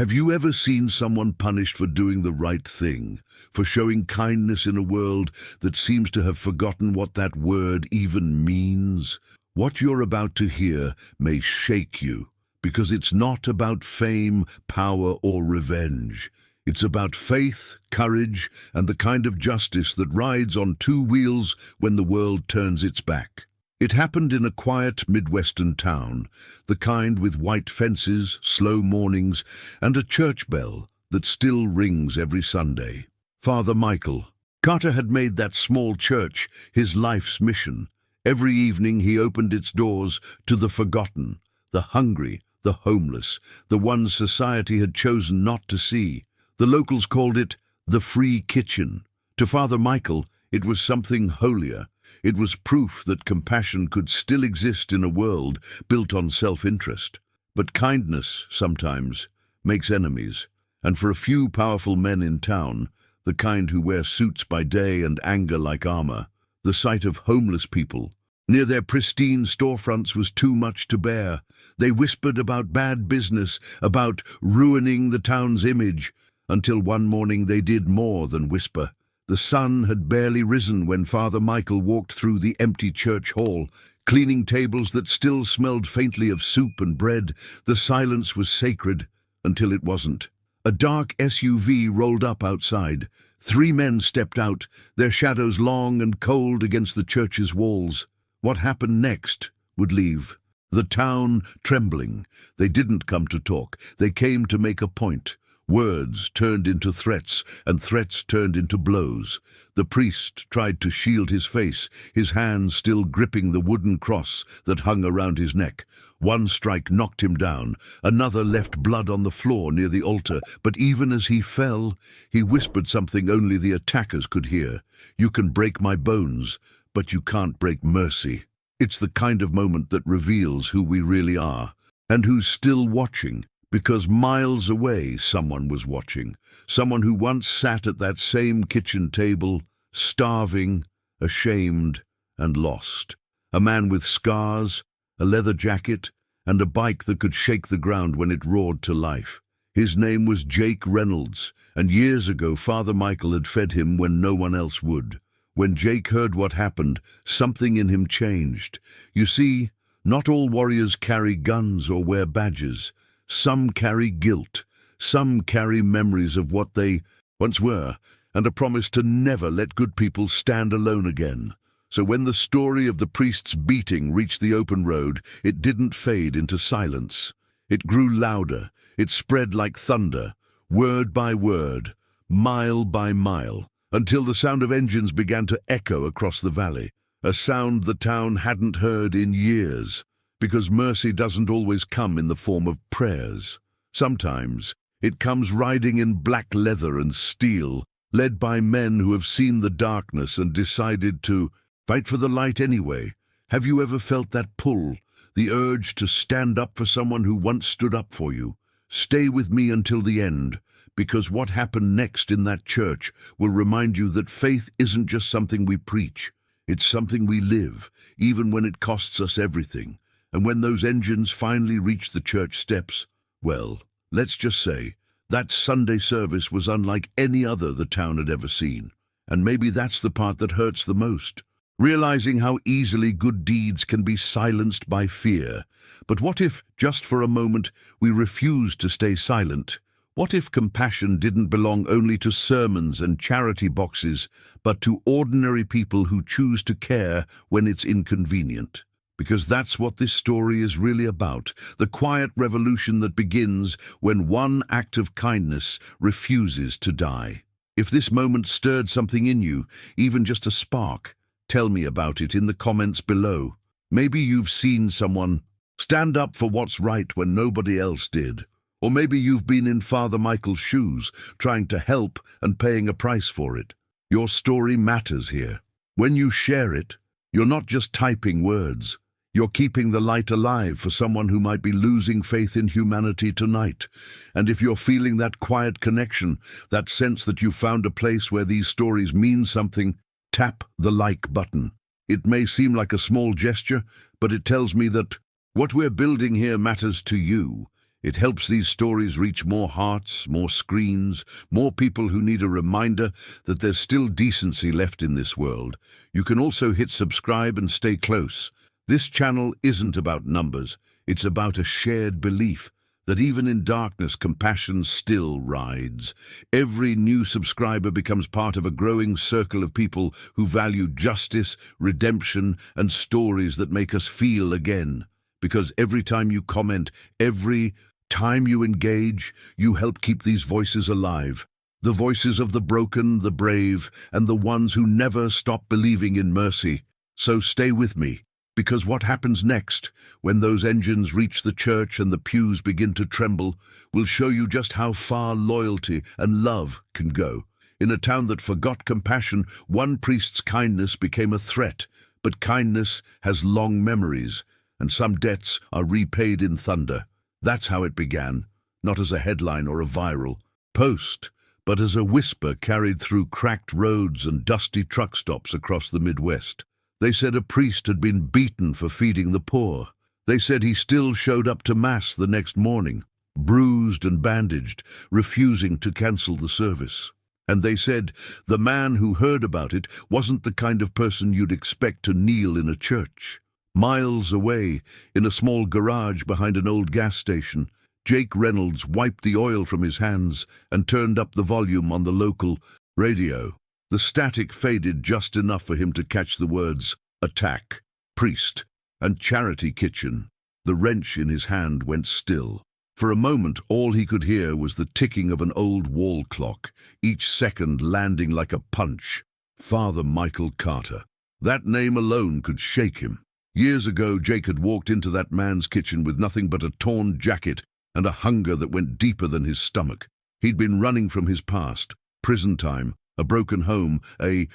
Have you ever seen someone punished for doing the right thing, for showing kindness in a world that seems to have forgotten what that word even means? What you're about to hear may shake you, because it's not about fame, power, or revenge. It's about faith, courage, and the kind of justice that rides on two wheels when the world turns its back. It happened in a quiet Midwestern town, the kind with white fences, slow mornings, and a church bell that still rings every Sunday. Father Michael. Carter had made that small church his life's mission. Every evening he opened its doors to the forgotten, the hungry, the homeless, the ones society had chosen not to see. The locals called it the free kitchen. To Father Michael, it was something holier. It was proof that compassion could still exist in a world built on self-interest. But kindness, sometimes, makes enemies. And for a few powerful men in town, the kind who wear suits by day and anger like armor, the sight of homeless people near their pristine storefronts was too much to bear. They whispered about bad business, about ruining the town's image, until one morning they did more than whisper. The sun had barely risen when Father Michael walked through the empty church hall, cleaning tables that still smelled faintly of soup and bread. The silence was sacred until it wasn't. A dark SUV rolled up outside. 3 men stepped out, their shadows long and cold against the church's walls. What happened next would leave the town trembling. They didn't come to talk. They came to make a point. Words turned into threats, and threats turned into blows. The priest tried to shield his face, his hands still gripping the wooden cross that hung around his neck. One strike knocked him down, another left blood on the floor near the altar, but even as he fell, he whispered something only the attackers could hear. "You can break my bones, but you can't break mercy." It's the kind of moment that reveals who we really are, and who's still watching. Because miles away someone was watching, someone who once sat at that same kitchen table, starving, ashamed, and lost. A man with scars, a leather jacket, and a bike that could shake the ground when it roared to life. His name was Jake Reynolds, and years ago Father Michael had fed him when no one else would. When Jake heard what happened, something in him changed. You see, not all warriors carry guns or wear badges. Some carry guilt, some carry memories of what they once were, and a promise to never let good people stand alone again. So when the story of the priest's beating reached the open road, it didn't fade into silence. It grew louder, it spread like thunder, word by word, mile by mile, until the sound of engines began to echo across the valley, a sound the town hadn't heard in years. Because mercy doesn't always come in the form of prayers. Sometimes it comes riding in black leather and steel, led by men who have seen the darkness and decided to fight for the light anyway. Have you ever felt that pull, the urge to stand up for someone who once stood up for you? Stay with me until the end, because what happened next in that church will remind you that faith isn't just something we preach. It's something we live, even when it costs us everything. And when those engines finally reached the church steps, well, let's just say, that Sunday service was unlike any other the town had ever seen. And maybe that's the part that hurts the most, realizing how easily good deeds can be silenced by fear. But what if, just for a moment, we refused to stay silent? What if compassion didn't belong only to sermons and charity boxes, but to ordinary people who choose to care when it's inconvenient? Because that's what this story is really about, the quiet revolution that begins when one act of kindness refuses to die. If this moment stirred something in you, even just a spark, tell me about it in the comments below. Maybe you've seen someone stand up for what's right when nobody else did. Or maybe you've been in Father Michael's shoes, trying to help and paying a price for it. Your story matters here. When you share it, you're not just typing words. You're keeping the light alive for someone who might be losing faith in humanity tonight. And if you're feeling that quiet connection, that sense that you've found a place where these stories mean something, tap the like button. It may seem like a small gesture, but it tells me that what we're building here matters to you. It helps these stories reach more hearts, more screens, more people who need a reminder that there's still decency left in this world. You can also hit subscribe and stay close. This channel isn't about numbers. It's about a shared belief that even in darkness, compassion still rides. Every new subscriber becomes part of a growing circle of people who value justice, redemption, and stories that make us feel again. Because every time you comment, every time you engage, you help keep these voices alive. The voices of the broken, the brave, and the ones who never stop believing in mercy. So stay with me. Because what happens next, when those engines reach the church and the pews begin to tremble, will show you just how far loyalty and love can go. In a town that forgot compassion, one priest's kindness became a threat, but kindness has long memories, and some debts are repaid in thunder. That's how it began, not as a headline or a viral post, but as a whisper carried through cracked roads and dusty truck stops across the Midwest. They said a priest had been beaten for feeding the poor. They said he still showed up to Mass the next morning, bruised and bandaged, refusing to cancel the service. And they said the man who heard about it wasn't the kind of person you'd expect to kneel in a church. Miles away, in a small garage behind an old gas station, Jake Reynolds wiped the oil from his hands and turned up the volume on the local radio. The static faded just enough for him to catch the words attack, priest, and charity kitchen. The wrench in his hand went still. For a moment, all he could hear was the ticking of an old wall clock, each second landing like a punch. Father Michael Carter. That name alone could shake him. Years ago, Jake had walked into that man's kitchen with nothing but a torn jacket and a hunger that went deeper than his stomach. He'd been running from his past, prison time, a broken home, a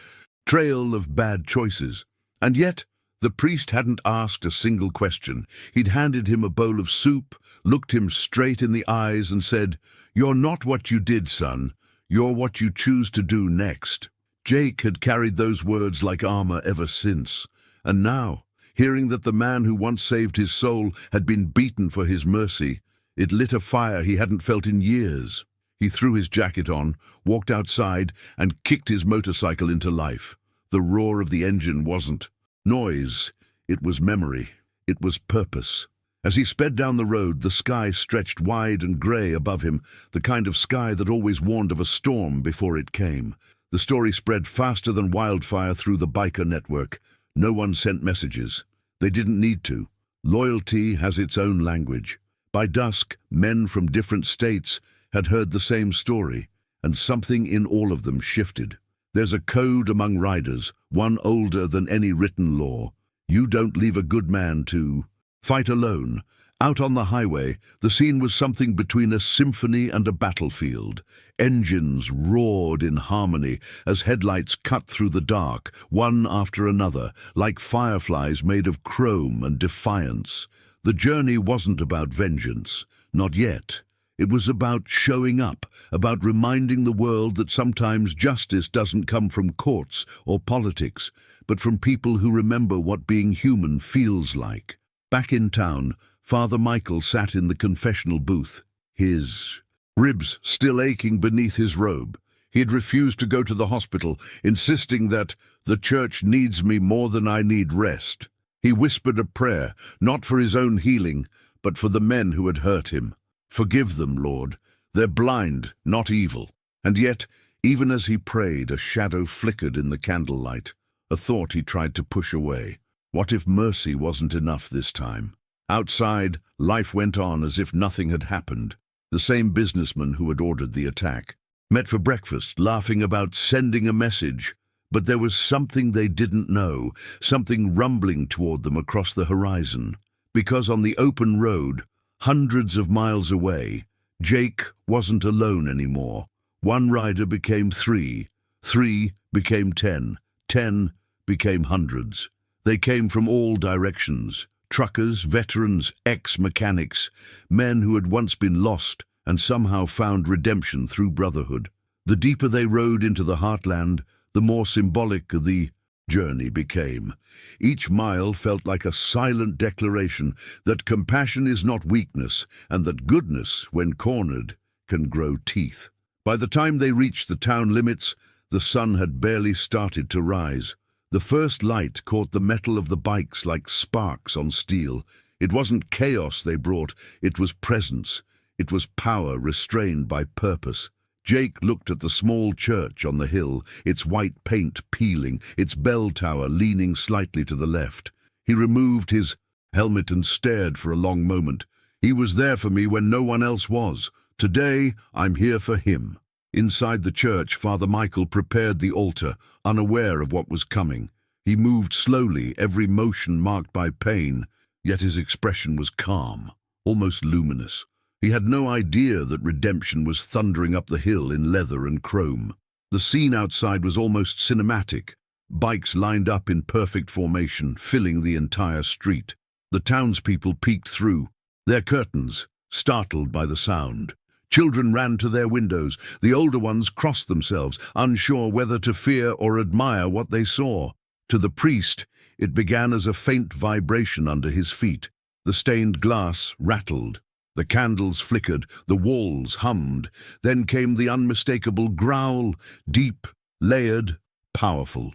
trail of bad choices. And yet, the priest hadn't asked a single question. He'd handed him a bowl of soup, looked him straight in the eyes and said, "You're not what you did, son. You're what you choose to do next." Jake had carried those words like armor ever since. And now, hearing that the man who once saved his soul had been beaten for his mercy, it lit a fire he hadn't felt in years. He threw his jacket on, walked outside, and kicked his motorcycle into life. The roar of the engine wasn't noise, it was memory, it was purpose. As he sped down the road, the sky stretched wide and grey above him, the kind of sky that always warned of a storm before it came. The story spread faster than wildfire through the biker network. No one sent messages. They didn't need to. Loyalty has its own language. By dusk, men from different states had heard the same story, and something in all of them shifted. There's a code among riders, one older than any written law. You don't leave a good man to fight alone. Out on the highway, the scene was something between a symphony and a battlefield. Engines roared in harmony as headlights cut through the dark, one after another, like fireflies made of chrome and defiance. The journey wasn't about vengeance, not yet. It was about showing up, about reminding the world that sometimes justice doesn't come from courts or politics, but from people who remember what being human feels like. Back in town, Father Michael sat in the confessional booth, his ribs still aching beneath his robe. He had refused to go to the hospital, insisting that the church needs me more than I need rest. He whispered a prayer, not for his own healing, but for the men who had hurt him. "Forgive them, Lord. They're blind, not evil." And yet, even as he prayed, a shadow flickered in the candlelight, a thought he tried to push away. What if mercy wasn't enough this time? Outside, life went on as if nothing had happened. The same businessman who had ordered the attack met for breakfast, laughing about sending a message. But there was something they didn't know, something rumbling toward them across the horizon. Because on the open road, hundreds of miles away, Jake wasn't alone anymore. One rider became 3, 3 became 10, 10 became hundreds. They came from all directions. Truckers, veterans, ex-mechanics, men who had once been lost and somehow found redemption through brotherhood. The deeper they rode into the heartland, the more symbolic the journey became. Each mile felt like a silent declaration that compassion is not weakness and that goodness, when cornered, can grow teeth. By the time they reached the town limits, the sun had barely started to rise. The first light caught the metal of the bikes like sparks on steel. It wasn't chaos they brought, it was presence. It was power restrained by purpose. Jake looked at the small church on the hill, its white paint peeling, its bell tower leaning slightly to the left. He removed his helmet and stared for a long moment. He was there for me when no one else was. Today, I'm here for him. Inside the church, Father Michael prepared the altar, unaware of what was coming. He moved slowly, every motion marked by pain, yet his expression was calm, almost luminous. He had no idea that redemption was thundering up the hill in leather and chrome. The scene outside was almost cinematic. Bikes lined up in perfect formation, filling the entire street. The townspeople peeked through, their curtains, startled by the sound. Children ran to their windows. The older ones crossed themselves, unsure whether to fear or admire what they saw. To the priest, it began as a faint vibration under his feet. The stained glass rattled. The candles flickered, the walls hummed. Then came the unmistakable growl, deep, layered, powerful.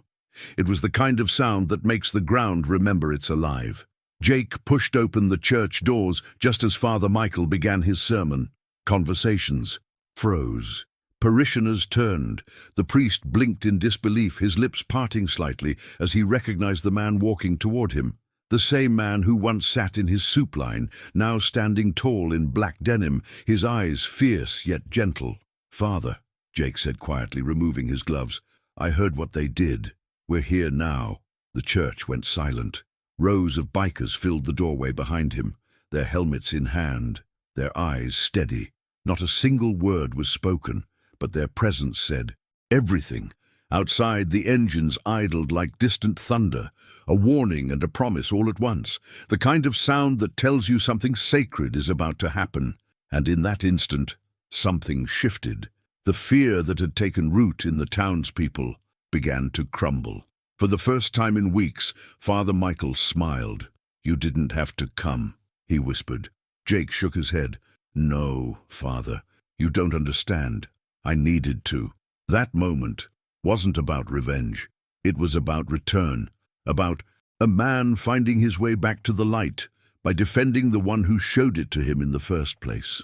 It was the kind of sound that makes the ground remember it's alive. Jake pushed open the church doors just as Father Michael began his sermon. Conversations froze. Parishioners turned. The priest blinked in disbelief, his lips parting slightly as he recognized the man walking toward him. The same man who once sat in his soup line, now standing tall in black denim, his eyes fierce yet gentle. "Father," Jake said quietly, removing his gloves, "I heard what they did. We're here now." The church went silent. Rows of bikers filled the doorway behind him, their helmets in hand, their eyes steady. Not a single word was spoken, but their presence said everything. Outside, the engines idled like distant thunder, a warning and a promise all at once, the kind of sound that tells you something sacred is about to happen. And in that instant, something shifted. The fear that had taken root in the townspeople began to crumble. For the first time in weeks, Father Michael smiled. "You didn't have to come," he whispered. Jake shook his head. "No, Father, you don't understand. I needed to." That moment wasn't about revenge. It was about return, about a man finding his way back to the light by defending the one who showed it to him in the first place.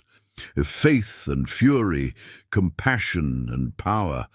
Faith and fury, compassion and power,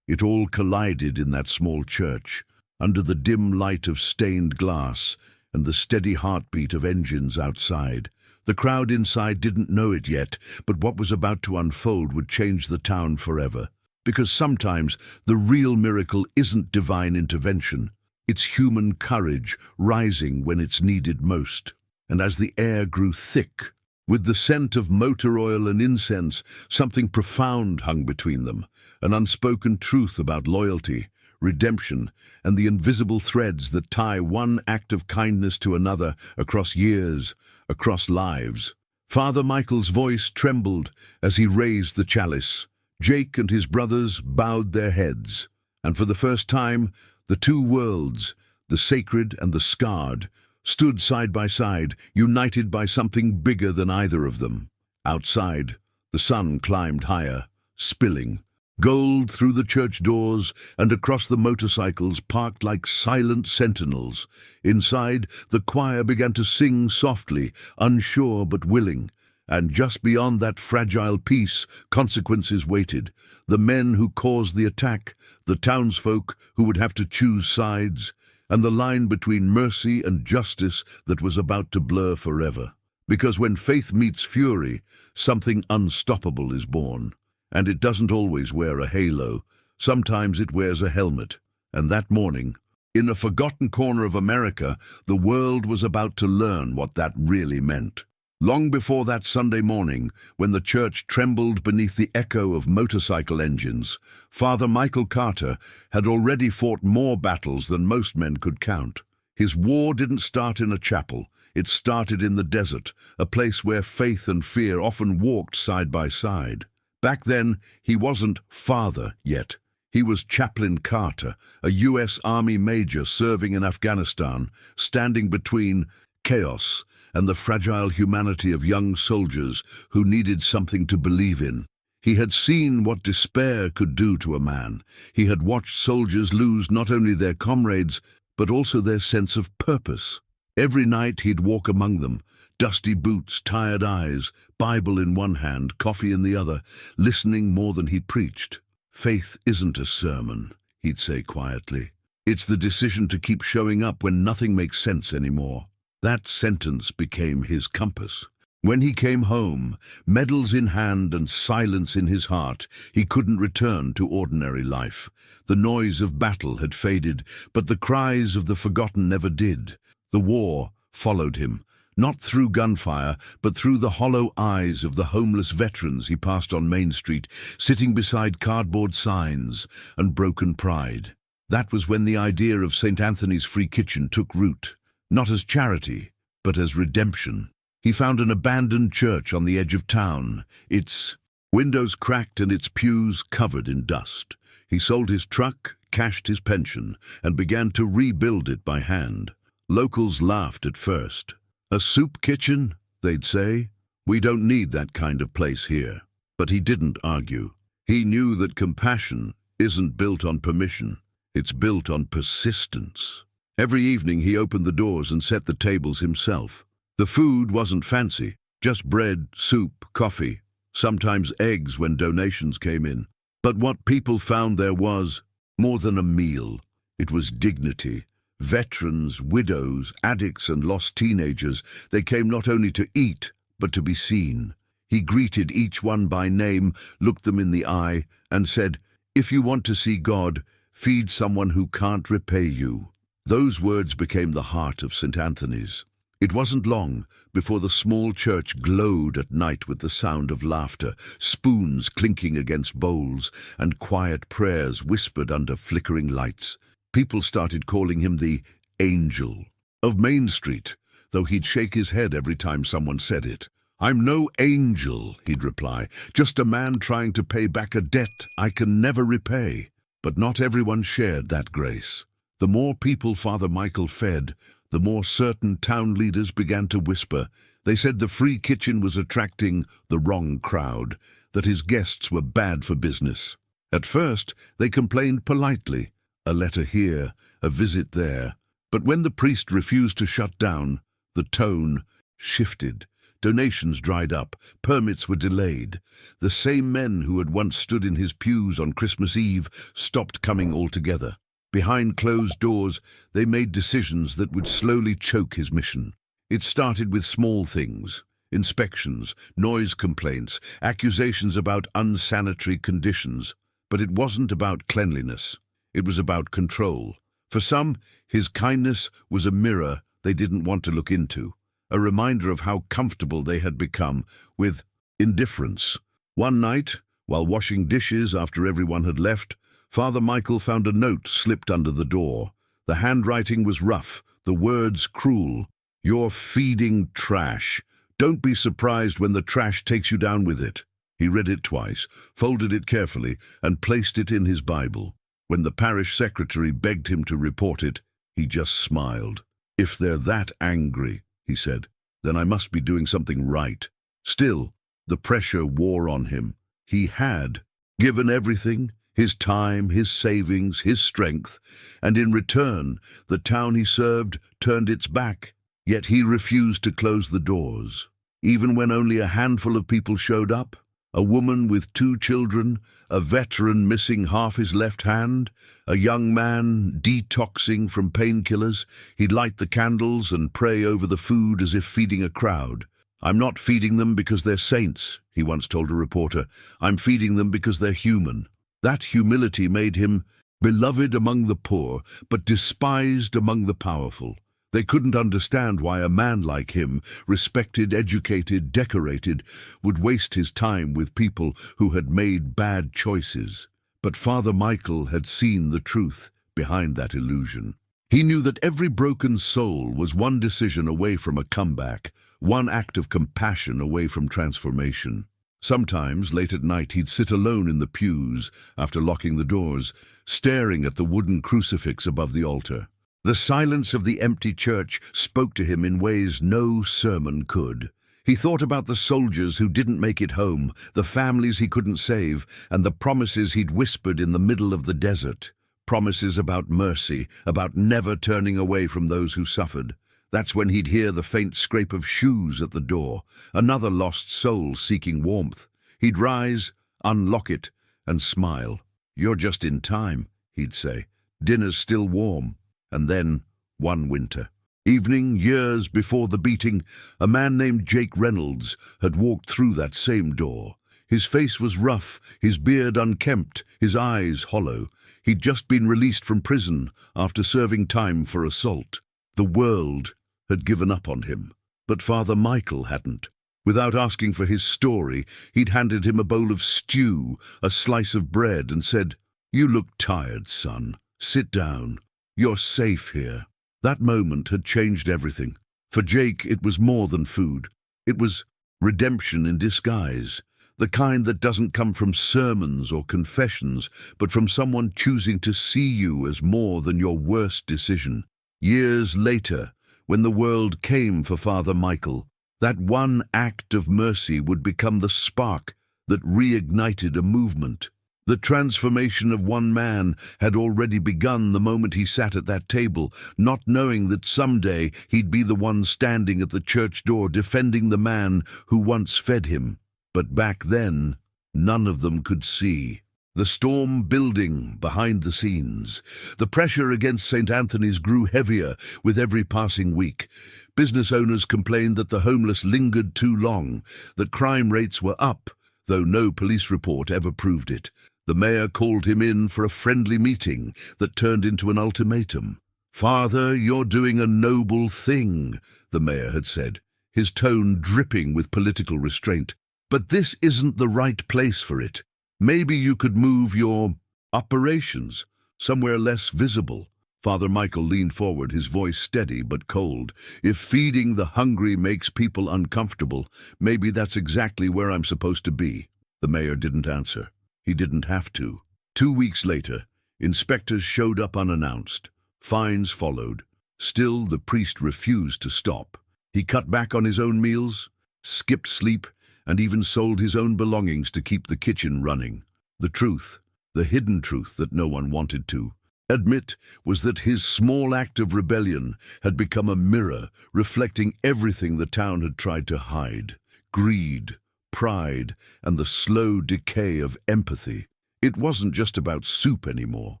it all collided in that small church, under the dim light of stained glass and the steady heartbeat of engines outside. The crowd inside didn't know it yet, but what was about to unfold would change the town forever. Because sometimes the real miracle isn't divine intervention. It's human courage rising when it's needed most. And as the air grew thick, with the scent of motor oil and incense, something profound hung between them, an unspoken truth about loyalty, redemption, and the invisible threads that tie one act of kindness to another across years, across lives. Father Michael's voice trembled as he raised the chalice. Jake and his brothers bowed their heads, and for the first time, the two worlds, the sacred and the scarred, stood side by side, united by something bigger than either of them. Outside, the sun climbed higher, spilling gold through the church doors and across the motorcycles parked like silent sentinels. Inside, the choir began to sing softly, unsure but willing. And just beyond that fragile peace, consequences waited. The men who caused the attack, the townsfolk who would have to choose sides, and the line between mercy and justice that was about to blur forever. Because when faith meets fury, something unstoppable is born. And it doesn't always wear a halo. Sometimes it wears a helmet. And that morning, in a forgotten corner of America, the world was about to learn what that really meant. Long before that Sunday morning, when the church trembled beneath the echo of motorcycle engines, Father Michael Carter had already fought more battles than most men could count. His war didn't start in a chapel. It started in the desert, a place where faith and fear often walked side by side. Back then, he wasn't father yet. He was Chaplain Carter, a U.S. Army major serving in Afghanistan, standing between chaos and the fragile humanity of young soldiers who needed something to believe in. He had seen what despair could do to a man. He had watched soldiers lose not only their comrades, but also their sense of purpose. Every night he'd walk among them, dusty boots, tired eyes, Bible in one hand, coffee in the other, listening more than he preached. "Faith isn't a sermon," he'd say quietly. "It's the decision to keep showing up when nothing makes sense anymore." That sentence became his compass. When he came home, medals in hand and silence in his heart, he couldn't return to ordinary life. The noise of battle had faded, but the cries of the forgotten never did. The war followed him, not through gunfire, but through the hollow eyes of the homeless veterans he passed on Main Street, sitting beside cardboard signs and broken pride. That was when the idea of St. Anthony's Free Kitchen took root, not as charity, but as redemption. He found an abandoned church on the edge of town, its windows cracked and its pews covered in dust. He sold his truck, cashed his pension, and began to rebuild it by hand. Locals laughed at first. "A soup kitchen?" they'd say. "We don't need that kind of place here." But he didn't argue. He knew that compassion isn't built on permission. It's built on persistence. Every evening he opened the doors and set the tables himself. The food wasn't fancy, just bread, soup, coffee, sometimes eggs when donations came in. But what people found there was more than a meal. It was dignity. Veterans, widows, addicts and lost teenagers, they came not only to eat, but to be seen. He greeted each one by name, looked them in the eye, and said, "If you want to see God, feed someone who can't repay you." Those words became the heart of St. Anthony's. It wasn't long before the small church glowed at night with the sound of laughter, spoons clinking against bowls, and quiet prayers whispered under flickering lights. People started calling him the Angel of Main Street, though he'd shake his head every time someone said it. "I'm no angel," he'd reply, "just a man trying to pay back a debt I can never repay." But not everyone shared that grace. The more people Father Michael fed, the more certain town leaders began to whisper. They said the free kitchen was attracting the wrong crowd, that his guests were bad for business. At first, they complained politely, a letter here, a visit there. But when the priest refused to shut down, the tone shifted. Donations dried up, permits were delayed. The same men who had once stood in his pews on Christmas Eve stopped coming altogether. Behind closed doors, they made decisions that would slowly choke his mission. It started with small things: inspections, noise complaints, accusations about unsanitary conditions. But it wasn't about cleanliness. It was about control. For some, his kindness was a mirror they didn't want to look into, a reminder of how comfortable they had become with indifference. One night, while washing dishes after everyone had left, Father Michael found a note slipped under the door. The handwriting was rough, the words cruel. "You're feeding trash. Don't be surprised when the trash takes you down with it." He read it twice, folded it carefully, and placed it in his Bible. When the parish secretary begged him to report it, he just smiled. "If they're that angry," he said, "then I must be doing something right." Still, the pressure wore on him. He had given everything, his time, his savings, his strength, and in return, the town he served turned its back. Yet he refused to close the doors. Even when only a handful of people showed up, a woman with 2 children, a veteran missing half his left hand, a young man detoxing from painkillers, he'd light the candles and pray over the food as if feeding a crowd. "I'm not feeding them because they're saints," he once told a reporter. "I'm feeding them because they're human." That humility made him beloved among the poor, but despised among the powerful. They couldn't understand why a man like him, respected, educated, decorated, would waste his time with people who had made bad choices. But Father Michael had seen the truth behind that illusion. He knew that every broken soul was one decision away from a comeback, one act of compassion away from transformation. Sometimes, late at night, he'd sit alone in the pews after locking the doors, staring at the wooden crucifix above the altar. The silence of the empty church spoke to him in ways no sermon could. He thought about the soldiers who didn't make it home, the families he couldn't save, and the promises he'd whispered in the middle of the desert. Promises about mercy, about never turning away from those who suffered. That's when he'd hear the faint scrape of shoes at the door, another lost soul seeking warmth. He'd rise, unlock it, and smile. "You're just in time," he'd say. "Dinner's still warm." And then, one winter evening, years before the beating, a man named Jake Reynolds had walked through that same door. His face was rough, his beard unkempt, his eyes hollow. He'd just been released from prison after serving time for assault. The world had given up on him, but Father Michael hadn't. Without asking for his story, he'd handed him a bowl of stew, a slice of bread, and said, "You look tired, son. Sit down. You're safe here." That moment had changed everything. For Jake, it was more than food. It was redemption in disguise, the kind that doesn't come from sermons or confessions, but from someone choosing to see you as more than your worst decision. Years later, when the world came for Father Michael, that one act of mercy would become the spark that reignited a movement. The transformation of one man had already begun the moment he sat at that table, not knowing that someday he'd be the one standing at the church door defending the man who once fed him. But back then, none of them could see. The storm building behind the scenes. The pressure against St. Anthony's grew heavier with every passing week. Business owners complained that the homeless lingered too long, that crime rates were up, though no police report ever proved it. The mayor called him in for a friendly meeting that turned into an ultimatum. "Father, you're doing a noble thing," the mayor had said, his tone dripping with political restraint. "But this isn't the right place for it. Maybe you could move your operations somewhere less visible." Father Michael leaned forward, his voice steady but cold. "If feeding the hungry makes people uncomfortable, maybe that's exactly where I'm supposed to be." The mayor didn't answer. He didn't have to. 2 weeks later, inspectors showed up unannounced. Fines followed. Still, the priest refused to stop. He cut back on his own meals, skipped sleep, and even sold his own belongings to keep the kitchen running. The truth, the hidden truth that no one wanted to admit, was that his small act of rebellion had become a mirror reflecting everything the town had tried to hide: greed, pride, and the slow decay of empathy. It wasn't just about soup anymore.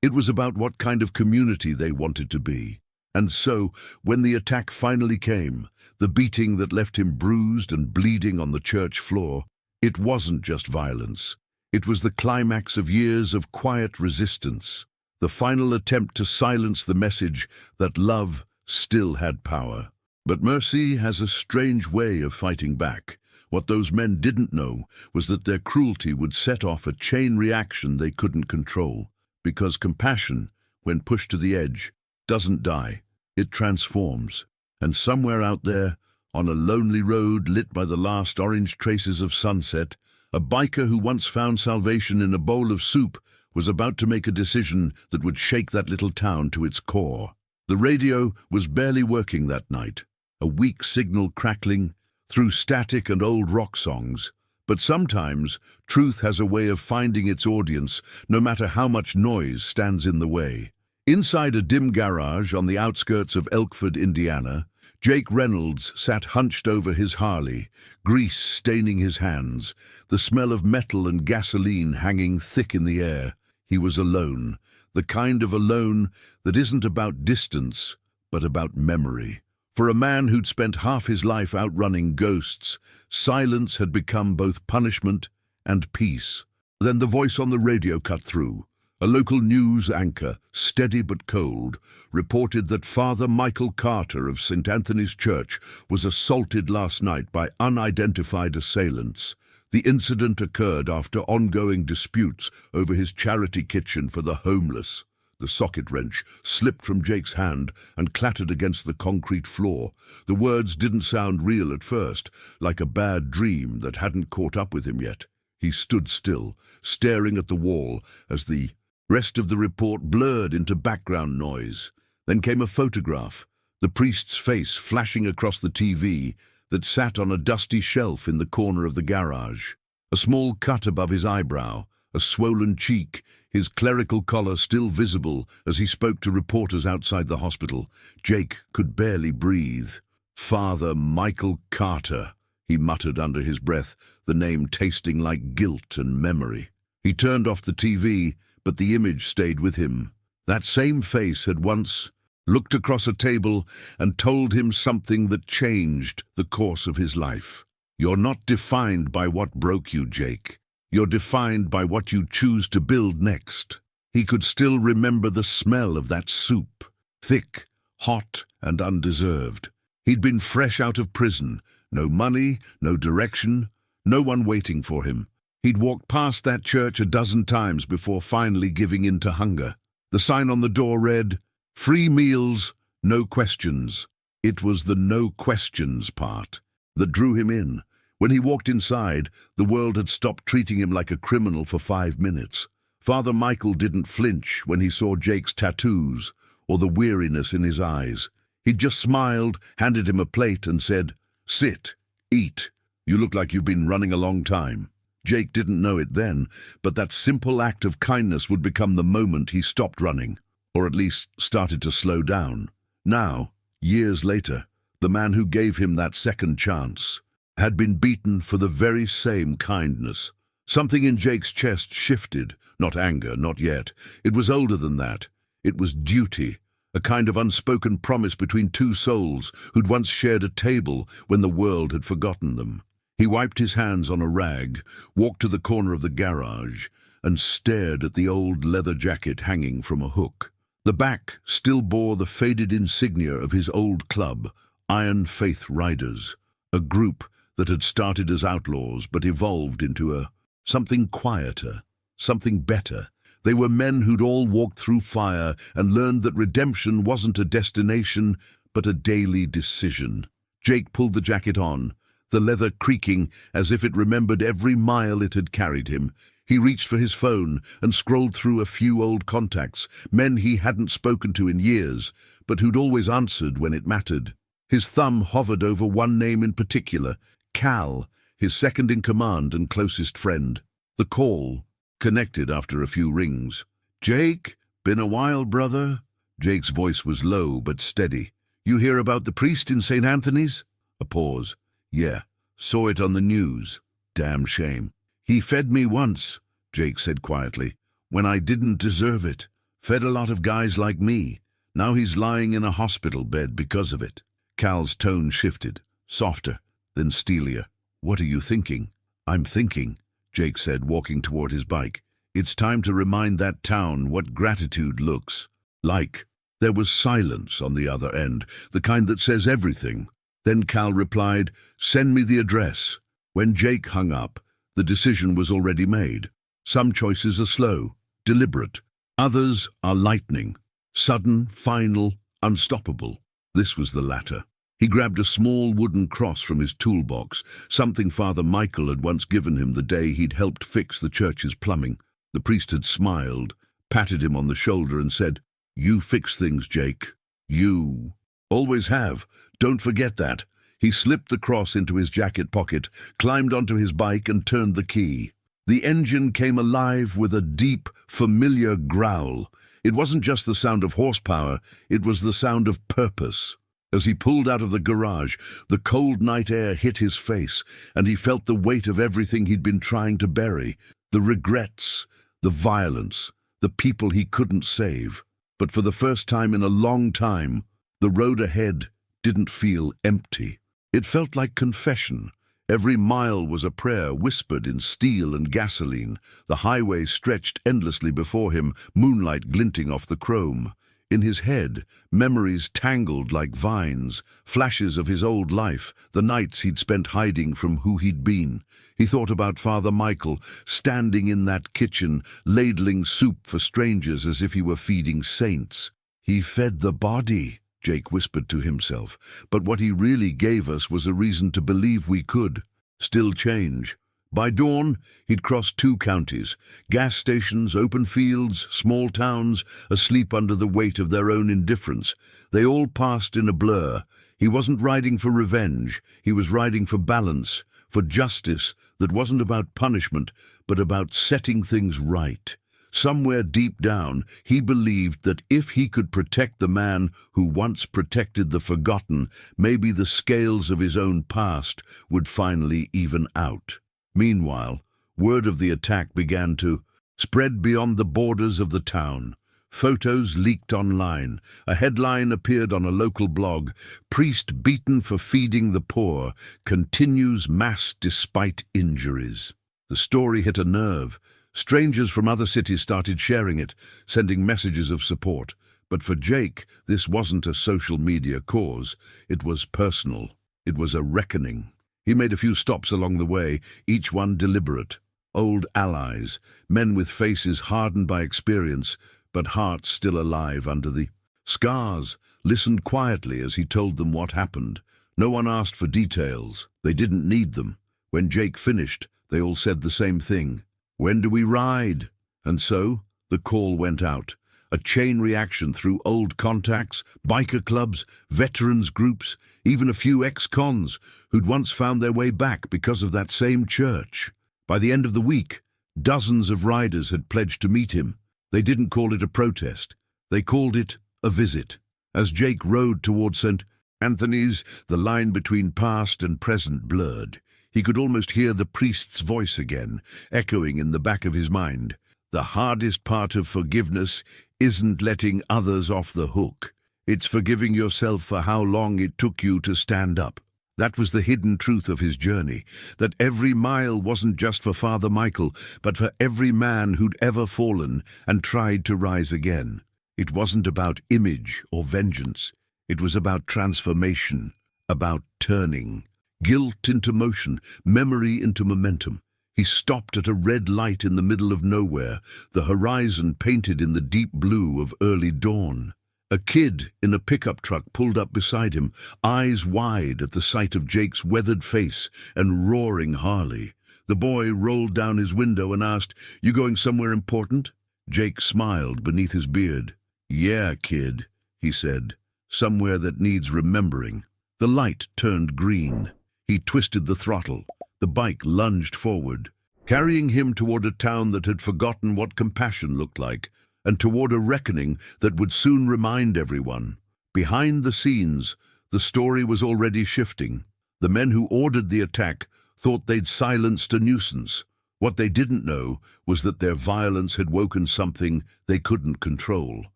It was about what kind of community they wanted to be. And so, when the attack finally came, the beating that left him bruised and bleeding on the church floor, it wasn't just violence. It was the climax of years of quiet resistance, the final attempt to silence the message that love still had power. But mercy has a strange way of fighting back. What those men didn't know was that their cruelty would set off a chain reaction they couldn't control, because compassion, when pushed to the edge, doesn't die, it transforms. And somewhere out there, on a lonely road lit by the last orange traces of sunset, a biker who once found salvation in a bowl of soup was about to make a decision that would shake that little town to its core. The radio was barely working that night, a weak signal crackling through static and old rock songs. But sometimes, truth has a way of finding its audience, no matter how much noise stands in the way. Inside a dim garage on the outskirts of Elkford, Indiana, Jake Reynolds sat hunched over his Harley, grease staining his hands, the smell of metal and gasoline hanging thick in the air. He was alone, the kind of alone that isn't about distance, but about memory. For a man who'd spent half his life outrunning ghosts, silence had become both punishment and peace. Then the voice on the radio cut through. A local news anchor, steady but cold, reported that Father Michael Carter of St. Anthony's Church was assaulted last night by unidentified assailants. The incident occurred after ongoing disputes over his charity kitchen for the homeless. The socket wrench slipped from Jake's hand and clattered against the concrete floor. The words didn't sound real at first, like a bad dream that hadn't caught up with him yet. He stood still, staring at the wall as the rest of the report blurred into background noise. Then came a photograph, the priest's face flashing across the TV that sat on a dusty shelf in the corner of the garage. A small cut above his eyebrow, a swollen cheek, his clerical collar still visible as he spoke to reporters outside the hospital. Jake could barely breathe. Father Michael Carter, he muttered under his breath, the name tasting like guilt and memory. He turned off the TV, but the image stayed with him. That same face had once looked across a table and told him something that changed the course of his life. You're not defined by what broke you, Jake. You're defined by what you choose to build next. He could still remember the smell of that soup, thick, hot, and undeserved. He'd been fresh out of prison, no money, no direction, no one waiting for him. He'd walked past that church a dozen times before finally giving in to hunger. The sign on the door read, "Free meals, no questions." It was the no questions part that drew him in. When he walked inside, the world had stopped treating him like a criminal for 5 minutes. Father Michael didn't flinch when he saw Jake's tattoos or the weariness in his eyes. He just smiled, handed him a plate and said, "Sit, eat. You look like you've been running a long time." Jake didn't know it then, but that simple act of kindness would become the moment he stopped running, or at least started to slow down. Now, years later, the man who gave him that second chance had been beaten for the very same kindness. Something in Jake's chest shifted, not anger, not yet. It was older than that. It was duty, a kind of unspoken promise between two souls who'd once shared a table when the world had forgotten them. He wiped his hands on a rag, walked to the corner of the garage, and stared at the old leather jacket hanging from a hook. The back still bore the faded insignia of his old club, Iron Faith Riders, a group that had started as outlaws but evolved into something quieter, something better. They were men who'd all walked through fire and learned that redemption wasn't a destination but a daily decision. Jake pulled the jacket on, the leather creaking as if it remembered every mile it had carried him. He reached for his phone and scrolled through a few old contacts, men he hadn't spoken to in years, but who'd always answered when it mattered. His thumb hovered over one name in particular, Cal, his second-in-command and closest friend. The call connected after a few rings. "Jake, been a while, brother." Jake's voice was low but steady. "You hear about the priest in St. Anthony's?" A pause. "Yeah, saw it on the news. Damn shame." "He fed me once," Jake said quietly, "when I didn't deserve it. Fed a lot of guys like me. Now he's lying in a hospital bed because of it." Cal's tone shifted, softer, then steelier. "What are you thinking?" "I'm thinking," Jake said, walking toward his bike. "It's time to remind that town what gratitude looks like." There was silence on the other end, the kind that says everything. Then Cal replied, "Send me the address." When Jake hung up, the decision was already made. Some choices are slow, deliberate. Others are lightning, sudden, final, unstoppable. This was the latter. He grabbed a small wooden cross from his toolbox, something Father Michael had once given him the day he'd helped fix the church's plumbing. The priest had smiled, patted him on the shoulder and said, "You fix things, Jake. You always have. Don't forget that." He slipped the cross into his jacket pocket, climbed onto his bike and turned the key. The engine came alive with a deep, familiar growl. It wasn't just the sound of horsepower, it was the sound of purpose. As he pulled out of the garage, the cold night air hit his face, and he felt the weight of everything he'd been trying to bury. The regrets, the violence, the people he couldn't save. But for the first time in a long time, the road ahead didn't feel empty. It felt like confession. Every mile was a prayer whispered in steel and gasoline. The highway stretched endlessly before him, moonlight glinting off the chrome. In his head, memories tangled like vines, flashes of his old life, the nights he'd spent hiding from who he'd been. He thought about Father Michael, standing in that kitchen, ladling soup for strangers as if he were feeding saints. "He fed the body," Jake whispered to himself, "but what he really gave us was a reason to believe we could still change." By dawn, he'd crossed 2 counties, gas stations, open fields, small towns, asleep under the weight of their own indifference. They all passed in a blur. He wasn't riding for revenge. He was riding for balance, for justice that wasn't about punishment, but about setting things right. Somewhere deep down, he believed that if he could protect the man who once protected the forgotten, maybe the scales of his own past would finally even out. Meanwhile, word of the attack began to spread beyond the borders of the town. Photos leaked online. A headline appeared on a local blog: "Priest beaten for feeding the poor, continues mass despite injuries." The story hit a nerve. Strangers from other cities started sharing it, sending messages of support. But for Jake, this wasn't a social media cause. It was personal. It was a reckoning. He made a few stops along the way, each one deliberate. Old allies, men with faces hardened by experience, but hearts still alive under the scars, listened quietly as he told them what happened. No one asked for details. They didn't need them. When Jake finished, they all said the same thing: "When do we ride?" And so, the call went out. A chain reaction through old contacts, biker clubs, veterans groups, even a few ex-cons who'd once found their way back because of that same church. By the end of the week, dozens of riders had pledged to meet him. They didn't call it a protest. They called it a visit. As Jake rode toward St. Anthony's, the line between past and present blurred. He could almost hear the priest's voice again, echoing in the back of his mind. "The hardest part of forgiveness isn't letting others off the hook. It's forgiving yourself for how long it took you to stand up." That was the hidden truth of his journey, that every mile wasn't just for Father Michael, but for every man who'd ever fallen and tried to rise again. It wasn't about image or vengeance. It was about transformation, about turning. Guilt into motion, memory into momentum. He stopped at a red light in the middle of nowhere, the horizon painted in the deep blue of early dawn. A kid in a pickup truck pulled up beside him, eyes wide at the sight of Jake's weathered face and roaring Harley. The boy rolled down his window and asked, "You going somewhere important?" Jake smiled beneath his beard. "Yeah, kid," he said, "somewhere that needs remembering." The light turned green. He twisted the throttle. The bike lunged forward, carrying him toward a town that had forgotten what compassion looked like, and toward a reckoning that would soon remind everyone. Behind the scenes, the story was already shifting. The men who ordered the attack thought they'd silenced a nuisance. What they didn't know was that their violence had woken something they couldn't control.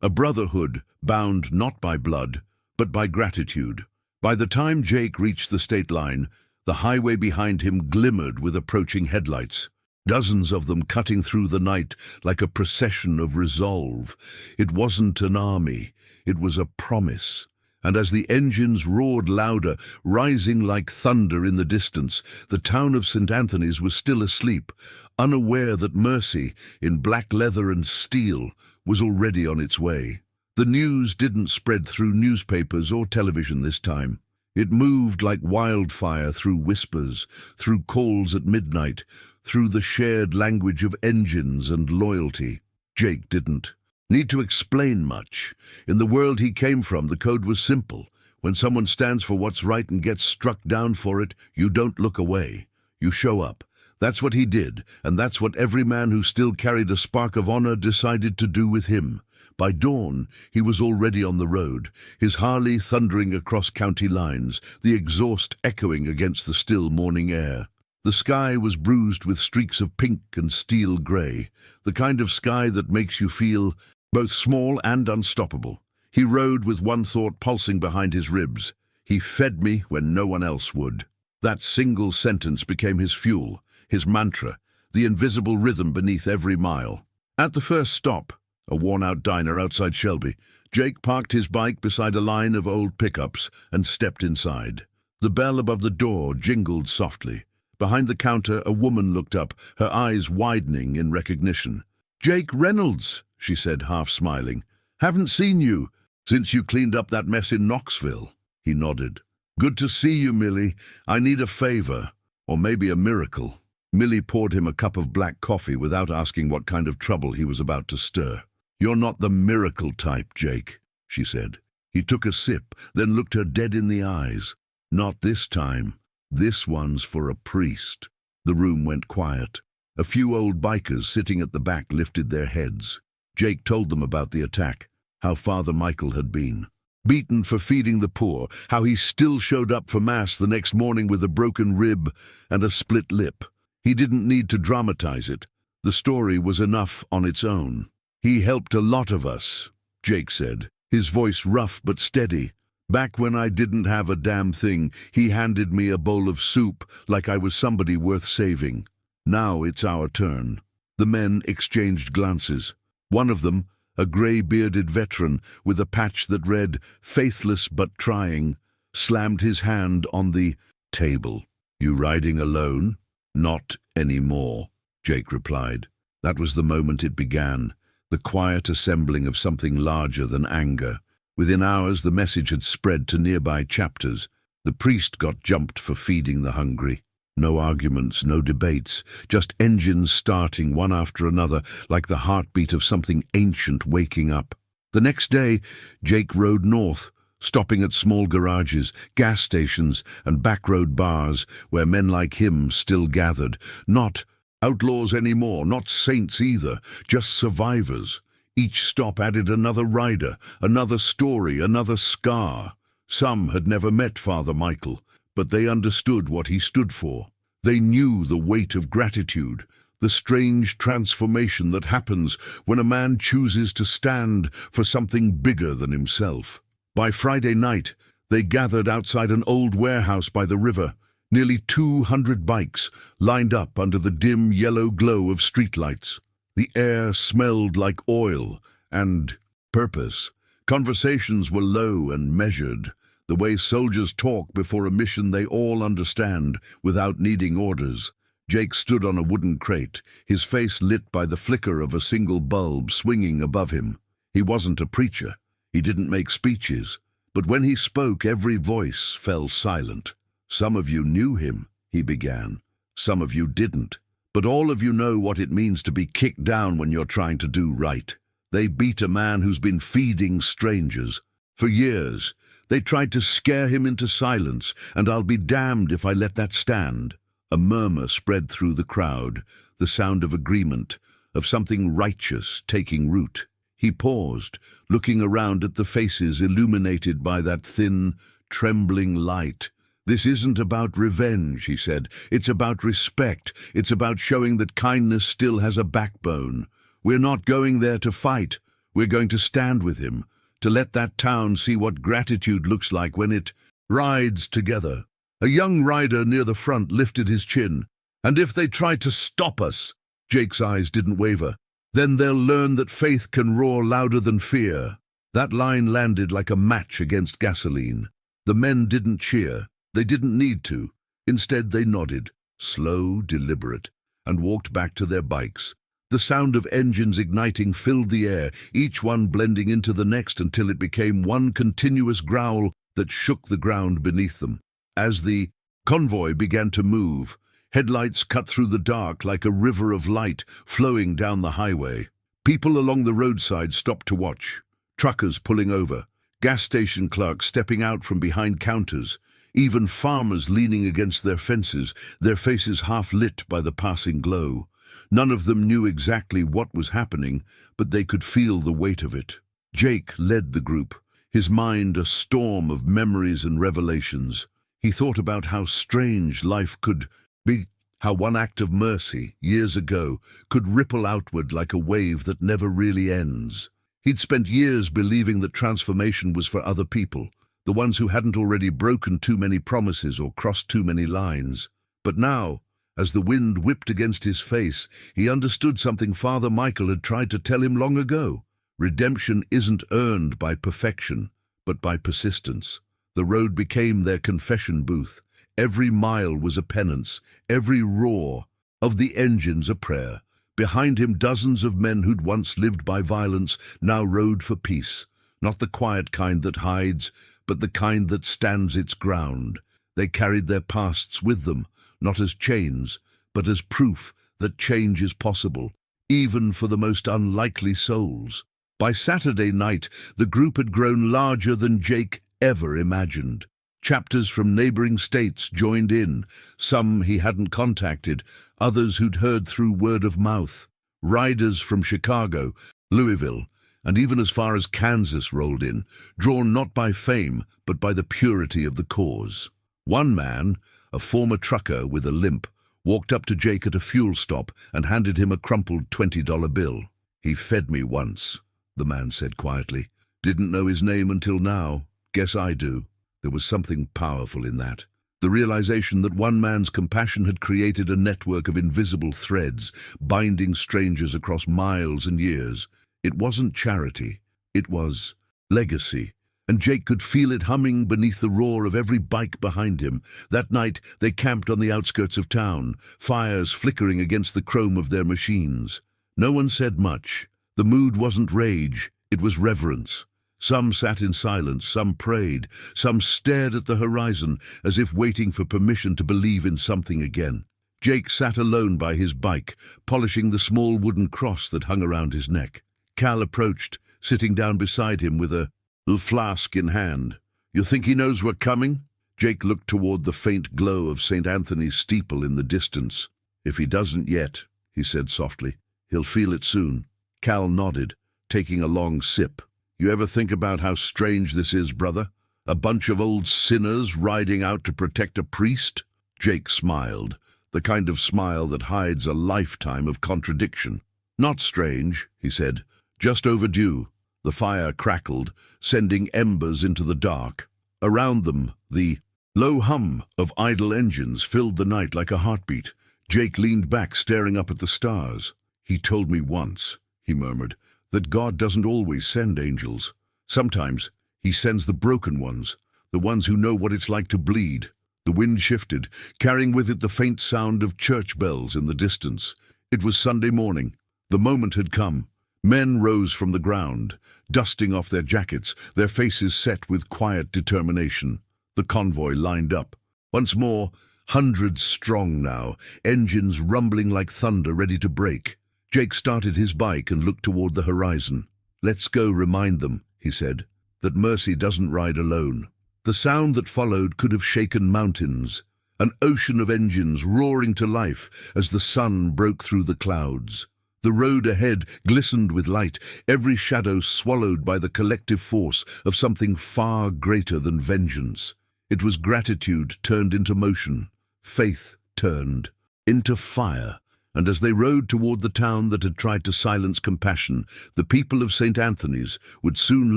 A brotherhood bound not by blood, but by gratitude. By the time Jake reached the state line, the highway behind him glimmered with approaching headlights, dozens of them cutting through the night like a procession of resolve. It wasn't an army, it was a promise. And as the engines roared louder, rising like thunder in the distance, the town of St. Anthony's was still asleep, unaware that mercy, in black leather and steel, was already on its way. The news didn't spread through newspapers or television this time. It moved like wildfire through whispers, through calls at midnight, through the shared language of engines and loyalty. Jake didn't need to explain much. In the world he came from, the code was simple. When someone stands for what's right and gets struck down for it, you don't look away. You show up. That's what he did, and that's what every man who still carried a spark of honor decided to do with him. By dawn, he was already on the road, his Harley thundering across county lines, the exhaust echoing against the still morning air. The sky was bruised with streaks of pink and steel grey, the kind of sky that makes you feel both small and unstoppable. He rode with one thought pulsing behind his ribs: he fed me when no one else would. That single sentence became his fuel, his mantra, the invisible rhythm beneath every mile. At the first stop, a worn-out diner outside Shelby, Jake parked his bike beside a line of old pickups and stepped inside. The bell above the door jingled softly. Behind the counter, a woman looked up, her eyes widening in recognition. "Jake Reynolds," she said, half smiling. "Haven't seen you since you cleaned up that mess in Knoxville." He nodded. "Good to see you, Millie. I need a favor, or maybe a miracle." Millie poured him a cup of black coffee without asking what kind of trouble he was about to stir. "You're not the miracle type, Jake," she said. He took a sip, then looked her dead in the eyes. "Not this time. This one's for a priest." The room went quiet. A few old bikers sitting at the back lifted their heads. Jake told them about the attack, how Father Michael had been beaten for feeding the poor, how he still showed up for Mass the next morning with a broken rib and a split lip. He didn't need to dramatize it. The story was enough on its own. "He helped a lot of us," Jake said, his voice rough but steady. "Back when I didn't have a damn thing, he handed me a bowl of soup like I was somebody worth saving. Now it's our turn." The men exchanged glances. One of them, a grey-bearded veteran with a patch that read, "Faithless but trying," slammed his hand on the table. "You riding alone?" "Not anymore," Jake replied. That was the moment it began, the quiet assembling of something larger than anger. Within hours, the message had spread to nearby chapters. The priest got jumped for feeding the hungry. No arguments, no debates, just engines starting one after another like the heartbeat of something ancient waking up. The next day, Jake rode north, stopping at small garages, gas stations, and backroad bars where men like him still gathered. Not outlaws anymore, not saints either, just survivors. Each stop added another rider, another story, another scar. Some had never met Father Michael, but they understood what he stood for. They knew the weight of gratitude, the strange transformation that happens when a man chooses to stand for something bigger than himself. By Friday night, they gathered outside an old warehouse by the river, nearly 200 bikes lined up under the dim yellow glow of streetlights. The air smelled like oil and purpose. Conversations were low and measured, the way soldiers talk before a mission they all understand without needing orders. Jake stood on a wooden crate, his face lit by the flicker of a single bulb swinging above him. He wasn't a preacher. He didn't make speeches. But when he spoke, every voice fell silent. "Some of you knew him," he began. "Some of you didn't. But all of you know what it means to be kicked down when you're trying to do right. They beat a man who's been feeding strangers. For years, they tried to scare him into silence, and I'll be damned if I let that stand." A murmur spread through the crowd, the sound of agreement, of something righteous taking root. He paused, looking around at the faces illuminated by that thin, trembling light. "This isn't about revenge," he said. "It's about respect. It's about showing that kindness still has a backbone. We're not going there to fight. We're going to stand with him, to let that town see what gratitude looks like when it rides together." A young rider near the front lifted his chin. "And if they try to stop us," Jake's eyes didn't waver, "then they'll learn that faith can roar louder than fear." That line landed like a match against gasoline. The men didn't cheer. They didn't need to. Instead, they nodded, slow, deliberate, and walked back to their bikes. The sound of engines igniting filled the air, each one blending into the next until it became one continuous growl that shook the ground beneath them. As the convoy began to move, headlights cut through the dark like a river of light flowing down the highway. People along the roadside stopped to watch. Truckers pulling over, gas station clerks stepping out from behind counters, even farmers leaning against their fences, their faces half lit by the passing glow. None of them knew exactly what was happening, but they could feel the weight of it. Jake led the group, his mind a storm of memories and revelations. He thought about how strange life could be, how one act of mercy, years ago, could ripple outward like a wave that never really ends. He'd spent years believing that transformation was for other people, the ones who hadn't already broken too many promises or crossed too many lines. But now, as the wind whipped against his face, he understood something Father Michael had tried to tell him long ago. Redemption isn't earned by perfection, but by persistence. The road became their confession booth. Every mile was a penance, every roar of the engines a prayer. Behind him, dozens of men who'd once lived by violence now rode for peace, not the quiet kind that hides, but the kind that stands its ground. They carried their pasts with them, not as chains, but as proof that change is possible, even for the most unlikely souls. By Saturday night, the group had grown larger than Jake ever imagined. Chapters from neighboring states joined in, some he hadn't contacted, others who'd heard through word of mouth. Riders from Chicago, Louisville, and even as far as Kansas rolled in, drawn not by fame, but by the purity of the cause. One man, a former trucker with a limp, walked up to Jake at a fuel stop and handed him a crumpled $20 bill. "He fed me once," the man said quietly. "Didn't know his name until now. Guess I do." There was something powerful in that. The realization that one man's compassion had created a network of invisible threads, binding strangers across miles and years. It wasn't charity. It was legacy. And Jake could feel it humming beneath the roar of every bike behind him. That night, they camped on the outskirts of town, fires flickering against the chrome of their machines. No one said much. The mood wasn't rage, it was reverence. Some sat in silence, some prayed, some stared at the horizon as if waiting for permission to believe in something again. Jake sat alone by his bike, polishing the small wooden cross that hung around his neck. Cal approached, sitting down beside him with a flask in hand. "You think he knows we're coming?" Jake looked toward the faint glow of St. Anthony's steeple in the distance. "If he doesn't yet," he said softly, "he'll feel it soon." Cal nodded, taking a long sip. "You ever think about how strange this is, brother? A bunch of old sinners riding out to protect a priest?" Jake smiled, the kind of smile that hides a lifetime of contradiction. "Not strange," he said, "just overdue." The fire crackled, sending embers into the dark. Around them, the low hum of idle engines filled the night like a heartbeat. Jake leaned back, staring up at the stars. "He told me once," he murmured, "that God doesn't always send angels. Sometimes he sends the broken ones, the ones who know what it's like to bleed." The wind shifted, carrying with it the faint sound of church bells in the distance. It was Sunday morning. The moment had come. Men rose from the ground, dusting off their jackets, their faces set with quiet determination. The convoy lined up. Once more, hundreds strong now, engines rumbling like thunder ready to break. Jake started his bike and looked toward the horizon. "Let's go remind them," he said, "that mercy doesn't ride alone." The sound that followed could have shaken mountains, an ocean of engines roaring to life as the sun broke through the clouds. The road ahead glistened with light, every shadow swallowed by the collective force of something far greater than vengeance. It was gratitude turned into motion, faith turned into fire. And as they rode toward the town that had tried to silence compassion, the people of St. Anthony's would soon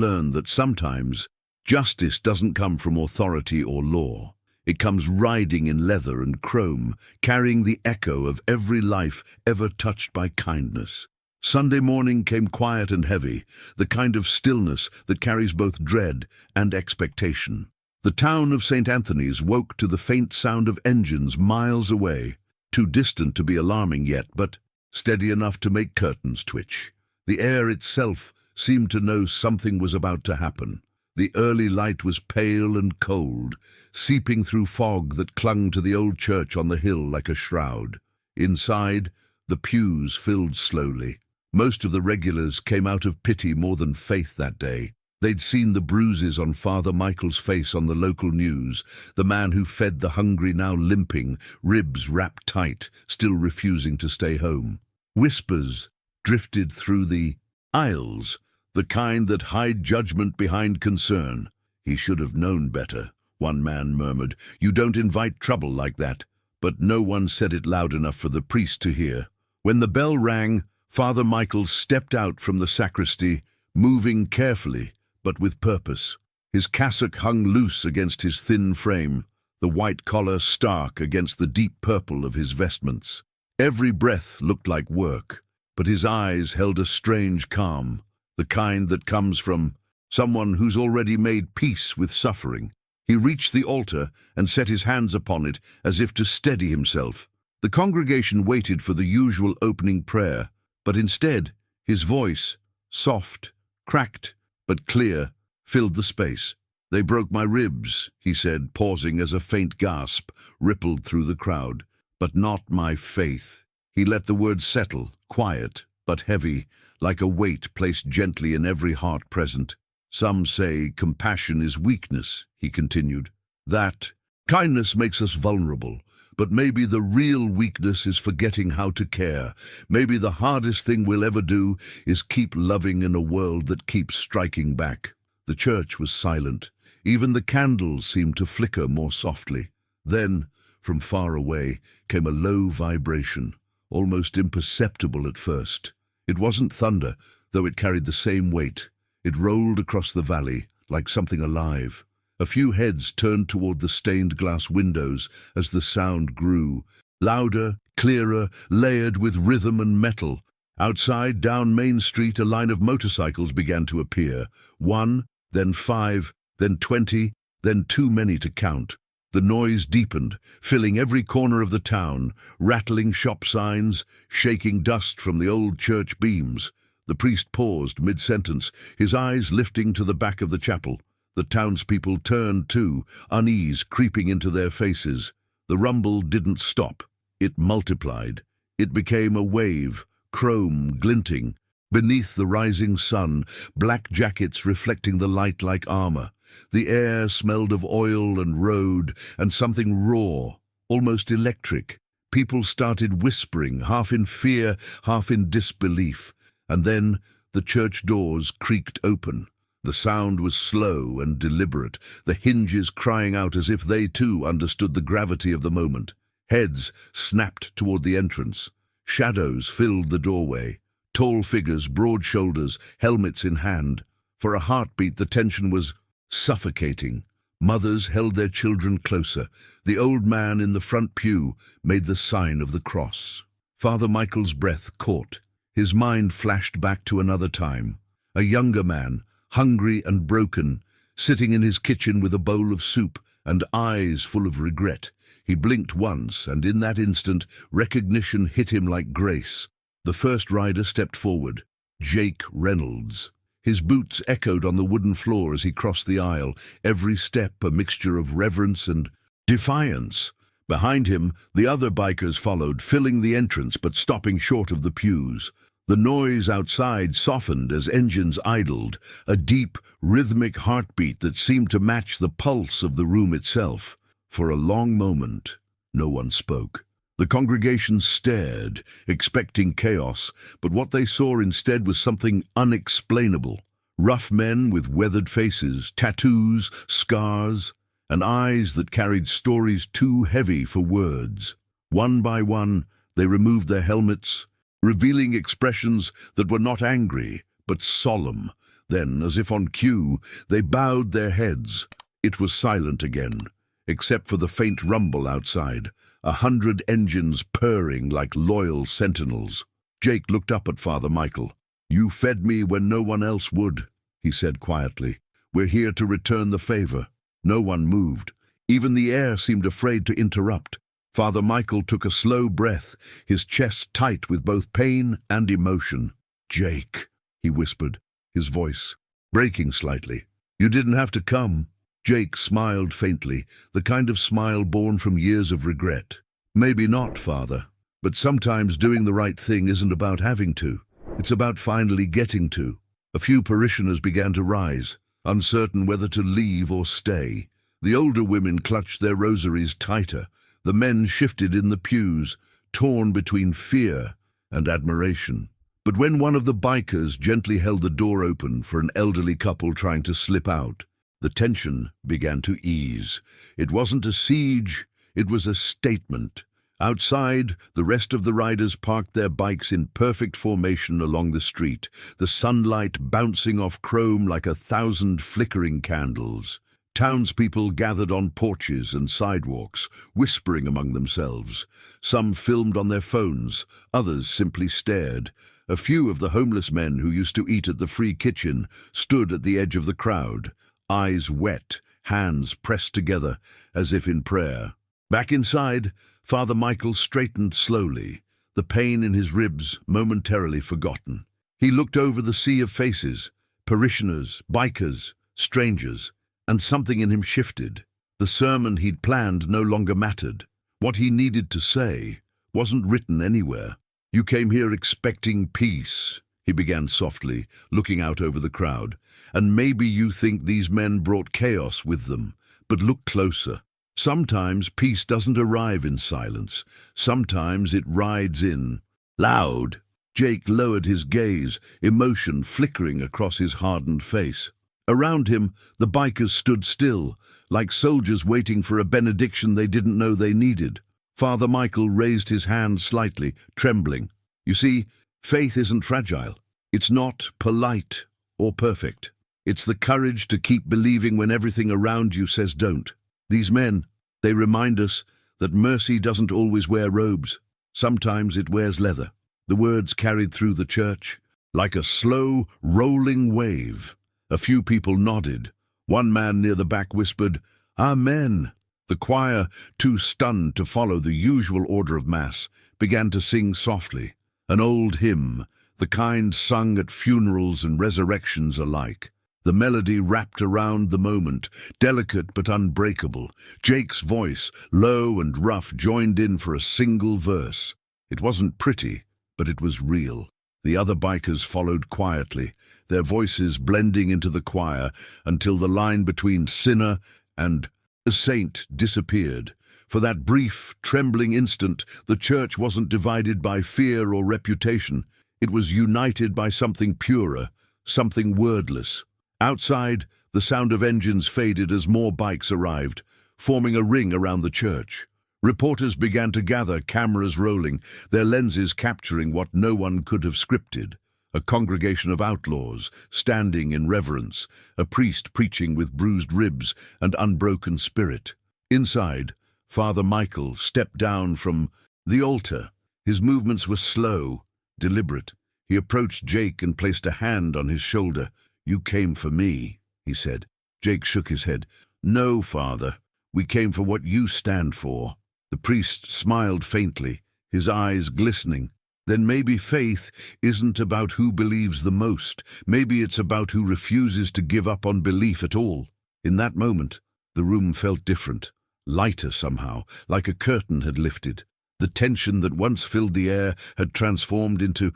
learn that sometimes justice doesn't come from authority or law. It comes riding in leather and chrome, carrying the echo of every life ever touched by kindness. Sunday morning came quiet and heavy, the kind of stillness that carries both dread and expectation. The town of St. Anthony's woke to the faint sound of engines miles away. Too distant to be alarming yet, but steady enough to make curtains twitch. The air itself seemed to know something was about to happen. The early light was pale and cold, seeping through fog that clung to the old church on the hill like a shroud. Inside, the pews filled slowly. Most of the regulars came out of pity more than faith that day. They'd seen the bruises on Father Michael's face on the local news, the man who fed the hungry now limping, ribs wrapped tight, still refusing to stay home. Whispers drifted through the aisles, the kind that hide judgment behind concern. "He should have known better," one man murmured. "You don't invite trouble like that." But no one said it loud enough for the priest to hear. When the bell rang, Father Michael stepped out from the sacristy, moving carefully, but with purpose. His cassock hung loose against his thin frame, the white collar stark against the deep purple of his vestments. Every breath looked like work, but his eyes held a strange calm. the kind that comes from someone who's already made peace with suffering. He reached the altar and set his hands upon it as if to steady himself. The congregation waited for the usual opening prayer, but instead, his voice, soft, cracked, but clear, filled the space. "They broke my ribs," he said, pausing as a faint gasp rippled through the crowd. "But not my faith." He let the words settle, quiet, but heavy, like a weight placed gently in every heart present. "Some say compassion is weakness," he continued. "That kindness makes us vulnerable. But maybe the real weakness is forgetting how to care. Maybe the hardest thing we'll ever do is keep loving in a world that keeps striking back." The church was silent. Even the candles seemed to flicker more softly. Then, from far away, came a low vibration, almost imperceptible at first. It wasn't thunder, though it carried the same weight. It rolled across the valley, like something alive. A few heads turned toward the stained glass windows as the sound grew, louder, clearer, layered with rhythm and metal. Outside, down Main Street, a line of motorcycles began to appear. 1, then 5, then 20, then too many to count. The noise deepened, filling every corner of the town, rattling shop signs, shaking dust from the old church beams. The priest paused mid-sentence, his eyes lifting to the back of the chapel. The townspeople turned too, unease creeping into their faces. The rumble didn't stop. It multiplied. It became a wave, chrome glinting. Beneath the rising sun, black jackets reflecting the light like armor. The air smelled of oil and road, and something raw, almost electric. People started whispering, half in fear, half in disbelief. And then the church doors creaked open. The sound was slow and deliberate, the hinges crying out as if they too understood the gravity of the moment. Heads snapped toward the entrance. Shadows filled the doorway. Tall figures, broad shoulders, helmets in hand. For a heartbeat, the tension was suffocating. Mothers held their children closer. The old man in the front pew made the sign of the cross. Father Michael's breath caught. His mind flashed back to another time. A younger man, hungry and broken, sitting in his kitchen with a bowl of soup and eyes full of regret. He blinked once, and in that instant, recognition hit him like grace. The first rider stepped forward, Jake Reynolds. His boots echoed on the wooden floor as he crossed the aisle, every step a mixture of reverence and defiance. Behind him, the other bikers followed, filling the entrance but stopping short of the pews. The noise outside softened as engines idled, a deep, rhythmic heartbeat that seemed to match the pulse of the room itself. For a long moment, no one spoke. The congregation stared, expecting chaos, but what they saw instead was something unexplainable. Rough men with weathered faces, tattoos, scars, and eyes that carried stories too heavy for words. One by one, they removed their helmets, revealing expressions that were not angry, but solemn. Then, as if on cue, they bowed their heads. It was silent again, except for the faint rumble outside, 100 engines purring like loyal sentinels. Jake looked up at Father Michael. "You fed me when no one else would," he said quietly. "We're here to return the favor." No one moved. Even the air seemed afraid to interrupt. Father Michael took a slow breath, his chest tight with both pain and emotion. "Jake," he whispered, his voice breaking slightly. "You didn't have to come." Jake smiled faintly, the kind of smile born from years of regret. "Maybe not, Father, but sometimes doing the right thing isn't about having to. It's about finally getting to." A few parishioners began to rise, uncertain whether to leave or stay. The older women clutched their rosaries tighter. The men shifted in the pews, torn between fear and admiration. But when one of the bikers gently held the door open for an elderly couple trying to slip out, the tension began to ease. It wasn't a siege, it was a statement. Outside, the rest of the riders parked their bikes in perfect formation along the street, the sunlight bouncing off chrome like 1,000 flickering candles. Townspeople gathered on porches and sidewalks, whispering among themselves. Some filmed on their phones, others simply stared. A few of the homeless men who used to eat at the free kitchen stood at the edge of the crowd, eyes wet, hands pressed together as if in prayer. Back inside, Father Michael straightened slowly, the pain in his ribs momentarily forgotten. He looked over the sea of faces, parishioners, bikers, strangers, and something in him shifted. The sermon he'd planned no longer mattered. What he needed to say wasn't written anywhere. "You came here expecting peace," he began softly, looking out over the crowd. "And maybe you think these men brought chaos with them, but look closer. Sometimes peace doesn't arrive in silence. Sometimes it rides in. Loud." Jake lowered his gaze, emotion flickering across his hardened face. Around him, the bikers stood still, like soldiers waiting for a benediction they didn't know they needed. Father Michael raised his hand slightly, trembling. "You see, faith isn't fragile. It's not polite or perfect. It's the courage to keep believing when everything around you says don't. These men, they remind us that mercy doesn't always wear robes. Sometimes it wears leather." The words carried through the church like a slow, rolling wave. A few people nodded. One man near the back whispered, "Amen." The choir, too stunned to follow the usual order of Mass, began to sing softly, an old hymn, the kind sung at funerals and resurrections alike. The melody wrapped around the moment, delicate but unbreakable. Jake's voice, low and rough, joined in for a single verse. It wasn't pretty, but it was real. The other bikers followed quietly, their voices blending into the choir until the line between sinner and a saint disappeared. For that brief, trembling instant, the church wasn't divided by fear or reputation. It was united by something purer, something wordless. Outside, the sound of engines faded as more bikes arrived, forming a ring around the church. Reporters began to gather, cameras rolling, their lenses capturing what no one could have scripted. A congregation of outlaws, standing in reverence, a priest preaching with bruised ribs and unbroken spirit. Inside, Father Michael stepped down from the altar. His movements were slow, deliberate. He approached Jake and placed a hand on his shoulder. "You came for me," he said. Jake shook his head. "No, Father. We came for what you stand for." The priest smiled faintly, his eyes glistening. "Then maybe faith isn't about who believes the most. Maybe it's about who refuses to give up on belief at all." In that moment, the room felt different, lighter somehow, like a curtain had lifted. The tension that once filled the air had transformed into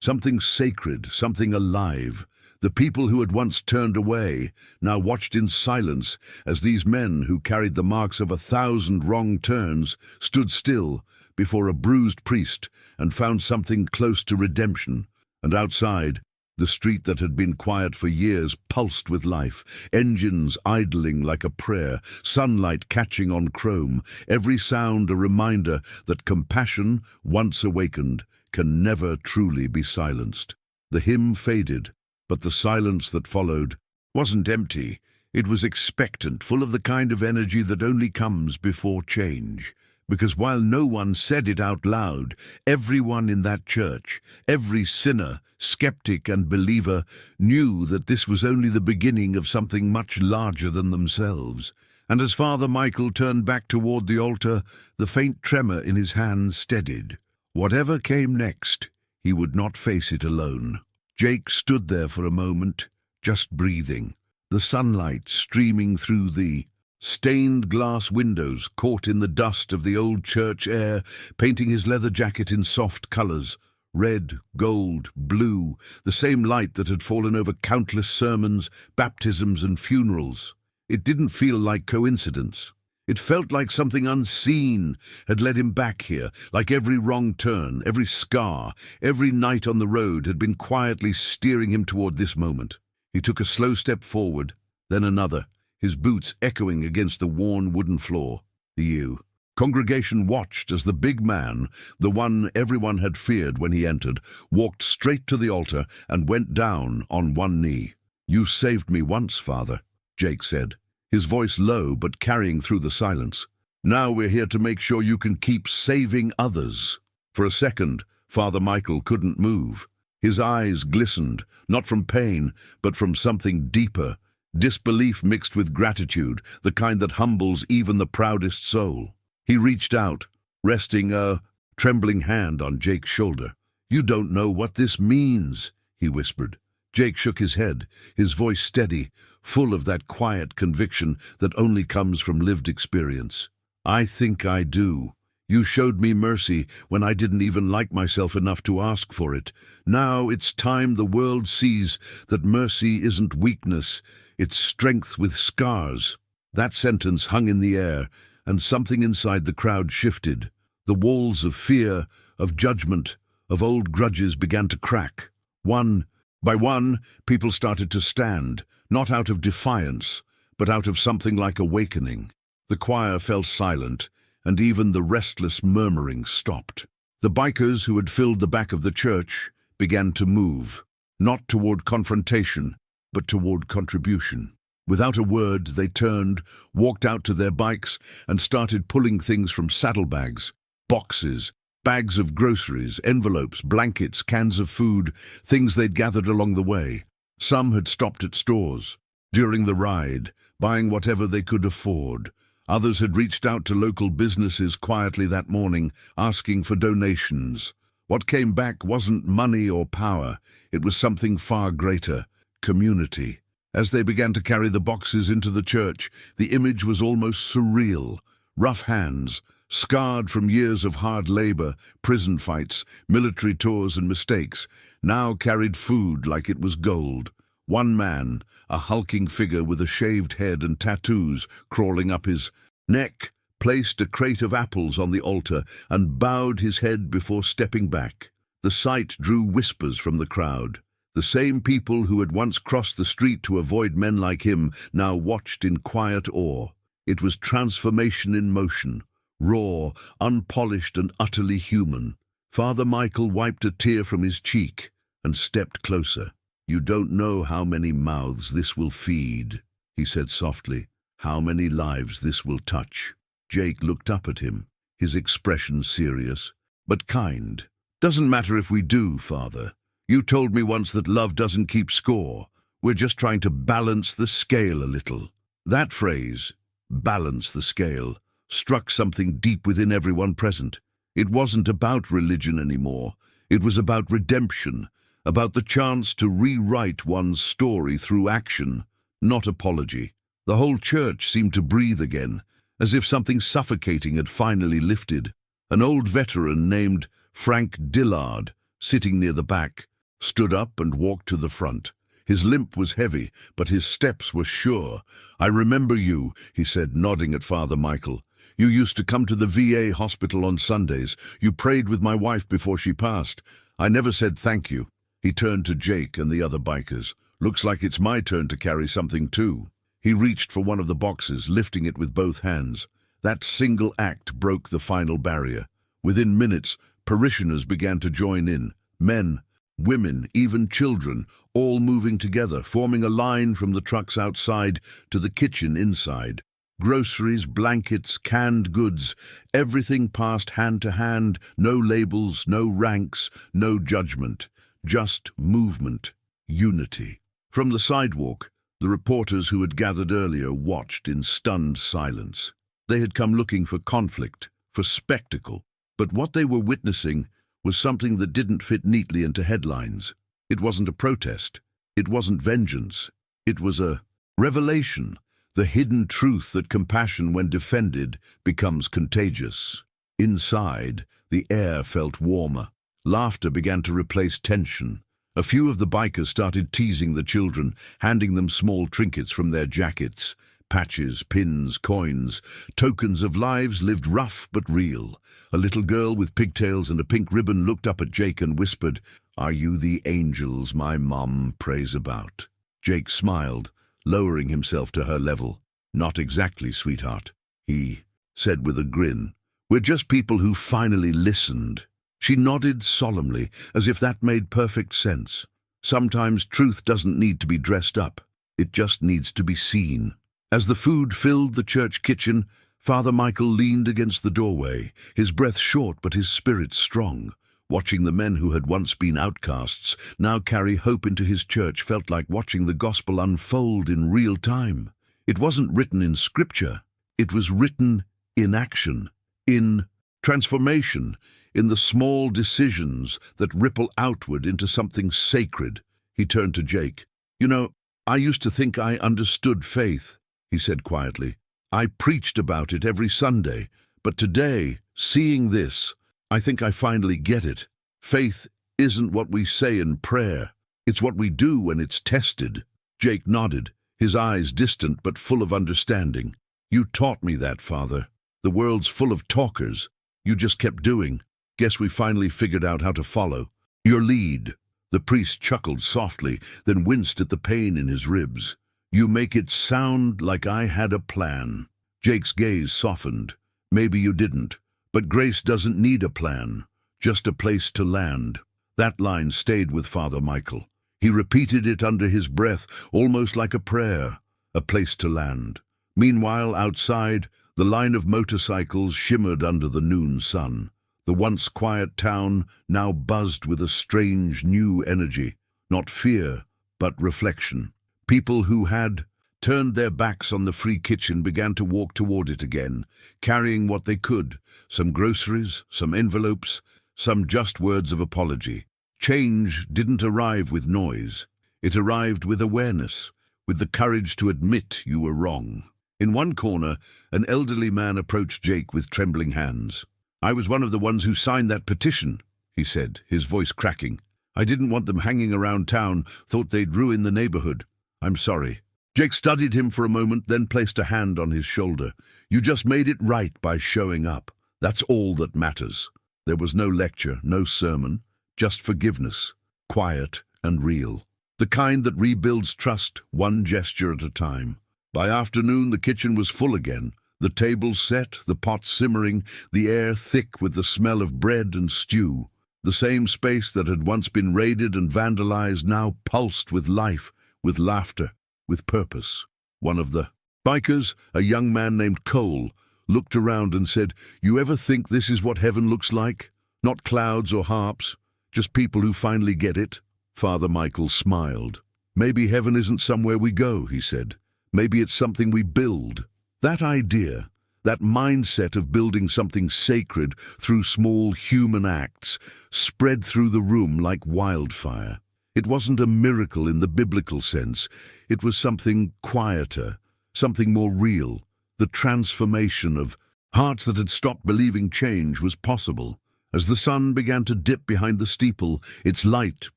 something sacred, something alive. The people who had once turned away now watched in silence as these men who carried the marks of 1,000 wrong turns stood still before a bruised priest and found something close to redemption. And outside, the street that had been quiet for years pulsed with life, engines idling like a prayer, sunlight catching on chrome, every sound a reminder that compassion, once awakened, can never truly be silenced. The hymn faded, but the silence that followed wasn't empty. It was expectant, full of the kind of energy that only comes before change. Because while no one said it out loud, everyone in that church, every sinner, skeptic and believer, knew that this was only the beginning of something much larger than themselves. And as Father Michael turned back toward the altar, the faint tremor in his hands steadied. Whatever came next, he would not face it alone. Jake stood there for a moment, just breathing, the sunlight streaming through the stained glass windows caught in the dust of the old church air, painting his leather jacket in soft colors, red, gold, blue, the same light that had fallen over countless sermons, baptisms and funerals. It didn't feel like coincidence. It felt like something unseen had led him back here, like every wrong turn, every scar, every night on the road had been quietly steering him toward this moment. He took a slow step forward, then another, his boots echoing against the worn wooden floor. The congregation watched as the big man, the one everyone had feared when he entered, walked straight to the altar and went down on one knee. "You saved me once, Father," Jake said, his voice low but carrying through the silence. "Now we're here to make sure you can keep saving others." For a second, Father Michael couldn't move. His eyes glistened, not from pain, but from something deeper, disbelief mixed with gratitude, the kind that humbles even the proudest soul. He reached out, resting a trembling hand on Jake's shoulder. "You don't know what this means," he whispered. Jake shook his head, his voice steady, full of that quiet conviction that only comes from lived experience. "I think I do. You showed me mercy when I didn't even like myself enough to ask for it. Now it's time the world sees that mercy isn't weakness, it's strength with scars." That sentence hung in the air, and something inside the crowd shifted. The walls of fear, of judgment, of old grudges began to crack. One by one, people started to stand, not out of defiance, but out of something like awakening. The choir fell silent, and even the restless murmuring stopped. The bikers who had filled the back of the church began to move, not toward confrontation, but toward contribution. Without a word, they turned, walked out to their bikes, and started pulling things from saddlebags, boxes, bags of groceries, envelopes, blankets, cans of food, things they'd gathered along the way. Some had stopped at stores during the ride, buying whatever they could afford. Others had reached out to local businesses quietly that morning, asking for donations. What came back wasn't money or power, it was something far greater: community. As they began to carry the boxes into the church, the image was almost surreal. Rough hands, scarred from years of hard labor, prison fights, military tours and mistakes, now carried food like it was gold. One man, a hulking figure with a shaved head and tattoos crawling up his neck, placed a crate of apples on the altar and bowed his head before stepping back. The sight drew whispers from the crowd. The same people who had once crossed the street to avoid men like him now watched in quiet awe. It was transformation in motion, raw, unpolished and utterly human. Father Michael wiped a tear from his cheek and stepped closer. "You don't know how many mouths this will feed," he said softly, "how many lives this will touch." Jake looked up at him, his expression serious, but kind. "Doesn't matter if we do, Father. You told me once that love doesn't keep score. We're just trying to balance the scale a little." That phrase, balance the scale, struck something deep within everyone present. It wasn't about religion anymore. It was about redemption, about the chance to rewrite one's story through action, not apology. The whole church seemed to breathe again, as if something suffocating had finally lifted. An old veteran named Frank Dillard, sitting near the back, stood up and walked to the front. His limp was heavy, but his steps were sure. "I remember you," he said, nodding at Father Michael. "You used to come to the VA hospital on Sundays. You prayed with my wife before she passed. I never said thank you." He turned to Jake and the other bikers. "Looks like it's my turn to carry something too." He reached for one of the boxes, lifting it with both hands. That single act broke the final barrier. Within minutes, parishioners began to join in. Men, women, even children, all moving together, forming a line from the trucks outside to the kitchen inside. Groceries, blankets, canned goods, everything passed hand to hand, no labels, no ranks, no judgment. Just movement, unity. From the sidewalk, the reporters who had gathered earlier watched in stunned silence. They had come looking for conflict, for spectacle, but what they were witnessing was something that didn't fit neatly into headlines. It wasn't a protest. It wasn't vengeance. It was a revelation, the hidden truth that compassion, when defended, becomes contagious. Inside, the air felt warmer. Laughter began to replace tension. A few of the bikers started teasing the children, handing them small trinkets from their jackets. Patches, pins, coins, tokens of lives lived rough but real. A little girl with pigtails and a pink ribbon looked up at Jake and whispered, "Are you the angels my mom prays about?" Jake smiled, lowering himself to her level. "Not exactly, sweetheart," he said with a grin. "We're just people who finally listened." She nodded solemnly, as if that made perfect sense. Sometimes truth doesn't need to be dressed up. It just needs to be seen. As the food filled the church kitchen, Father Michael leaned against the doorway, his breath short but his spirit strong. Watching the men who had once been outcasts now carry hope into his church felt like watching the gospel unfold in real time. It wasn't written in scripture. It was written in action, in transformation, in the small decisions that ripple outward into something sacred. He turned to Jake. "You know, I used to think I understood faith," he said quietly. "I preached about it every Sunday, but today, seeing this, I think I finally get it. Faith isn't what we say in prayer. It's what we do when it's tested." Jake nodded, his eyes distant but full of understanding. "You taught me that, Father. The world's full of talkers. You just kept doing. Guess we finally figured out how to follow your lead." The priest chuckled softly, then winced at the pain in his ribs. "You make it sound like I had a plan." Jake's gaze softened. "Maybe you didn't. But grace doesn't need a plan, just a place to land." That line stayed with Father Michael. He repeated it under his breath, almost like a prayer. A place to land. Meanwhile, outside, the line of motorcycles shimmered under the noon sun. The once quiet town now buzzed with a strange new energy, not fear, but reflection. People who had turned their backs on the free kitchen began to walk toward it again, carrying what they could, some groceries, some envelopes, some just words of apology. Change didn't arrive with noise. It arrived with awareness, with the courage to admit you were wrong. In one corner, an elderly man approached Jake with trembling hands. "I was one of the ones who signed that petition," he said, his voice cracking. "I didn't want them hanging around town, thought they'd ruin the neighborhood. I'm sorry." Jake studied him for a moment, then placed a hand on his shoulder. "You just made it right by showing up. That's all that matters." There was no lecture, no sermon, just forgiveness, quiet and real. The kind that rebuilds trust, one gesture at a time. By afternoon, the kitchen was full again. The tables set, the pots simmering, the air thick with the smell of bread and stew. The same space that had once been raided and vandalized now pulsed with life, with laughter, with purpose. One of the bikers, a young man named Cole, looked around and said, "You ever think this is what heaven looks like? Not clouds or harps, just people who finally get it?" Father Michael smiled. "Maybe heaven isn't somewhere we go," he said. "Maybe it's something we build." That idea, that mindset of building something sacred through small human acts, spread through the room like wildfire. It wasn't a miracle in the biblical sense. It was something quieter, something more real. The transformation of hearts that had stopped believing change was possible. As the sun began to dip behind the steeple, its light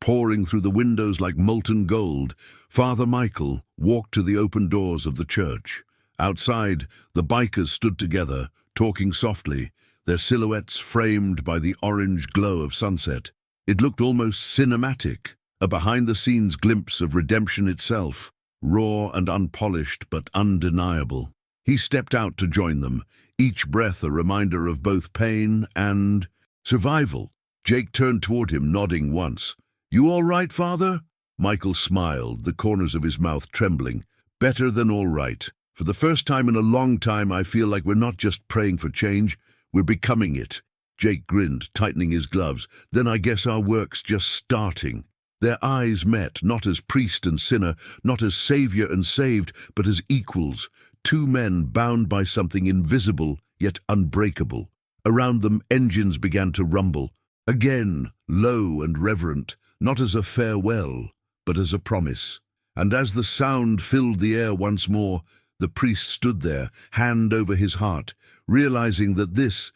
pouring through the windows like molten gold, Father Michael walked to the open doors of the church. Outside, the bikers stood together, talking softly, their silhouettes framed by the orange glow of sunset. It looked almost cinematic, a behind-the-scenes glimpse of redemption itself, raw and unpolished but undeniable. He stepped out to join them, each breath a reminder of both pain and survival. Jake turned toward him, nodding once. "You all right, Father?" Michael smiled, the corners of his mouth trembling. "Better than all right. For the first time in a long time, I feel like we're not just praying for change, we're becoming it." Jake grinned, tightening his gloves. "Then I guess our work's just starting." Their eyes met, not as priest and sinner, not as savior and saved, but as equals, two men bound by something invisible yet unbreakable. Around them, engines began to rumble, again low and reverent, not as a farewell, but as a promise. And as the sound filled the air once more, the priest stood there, hand over his heart, realizing that this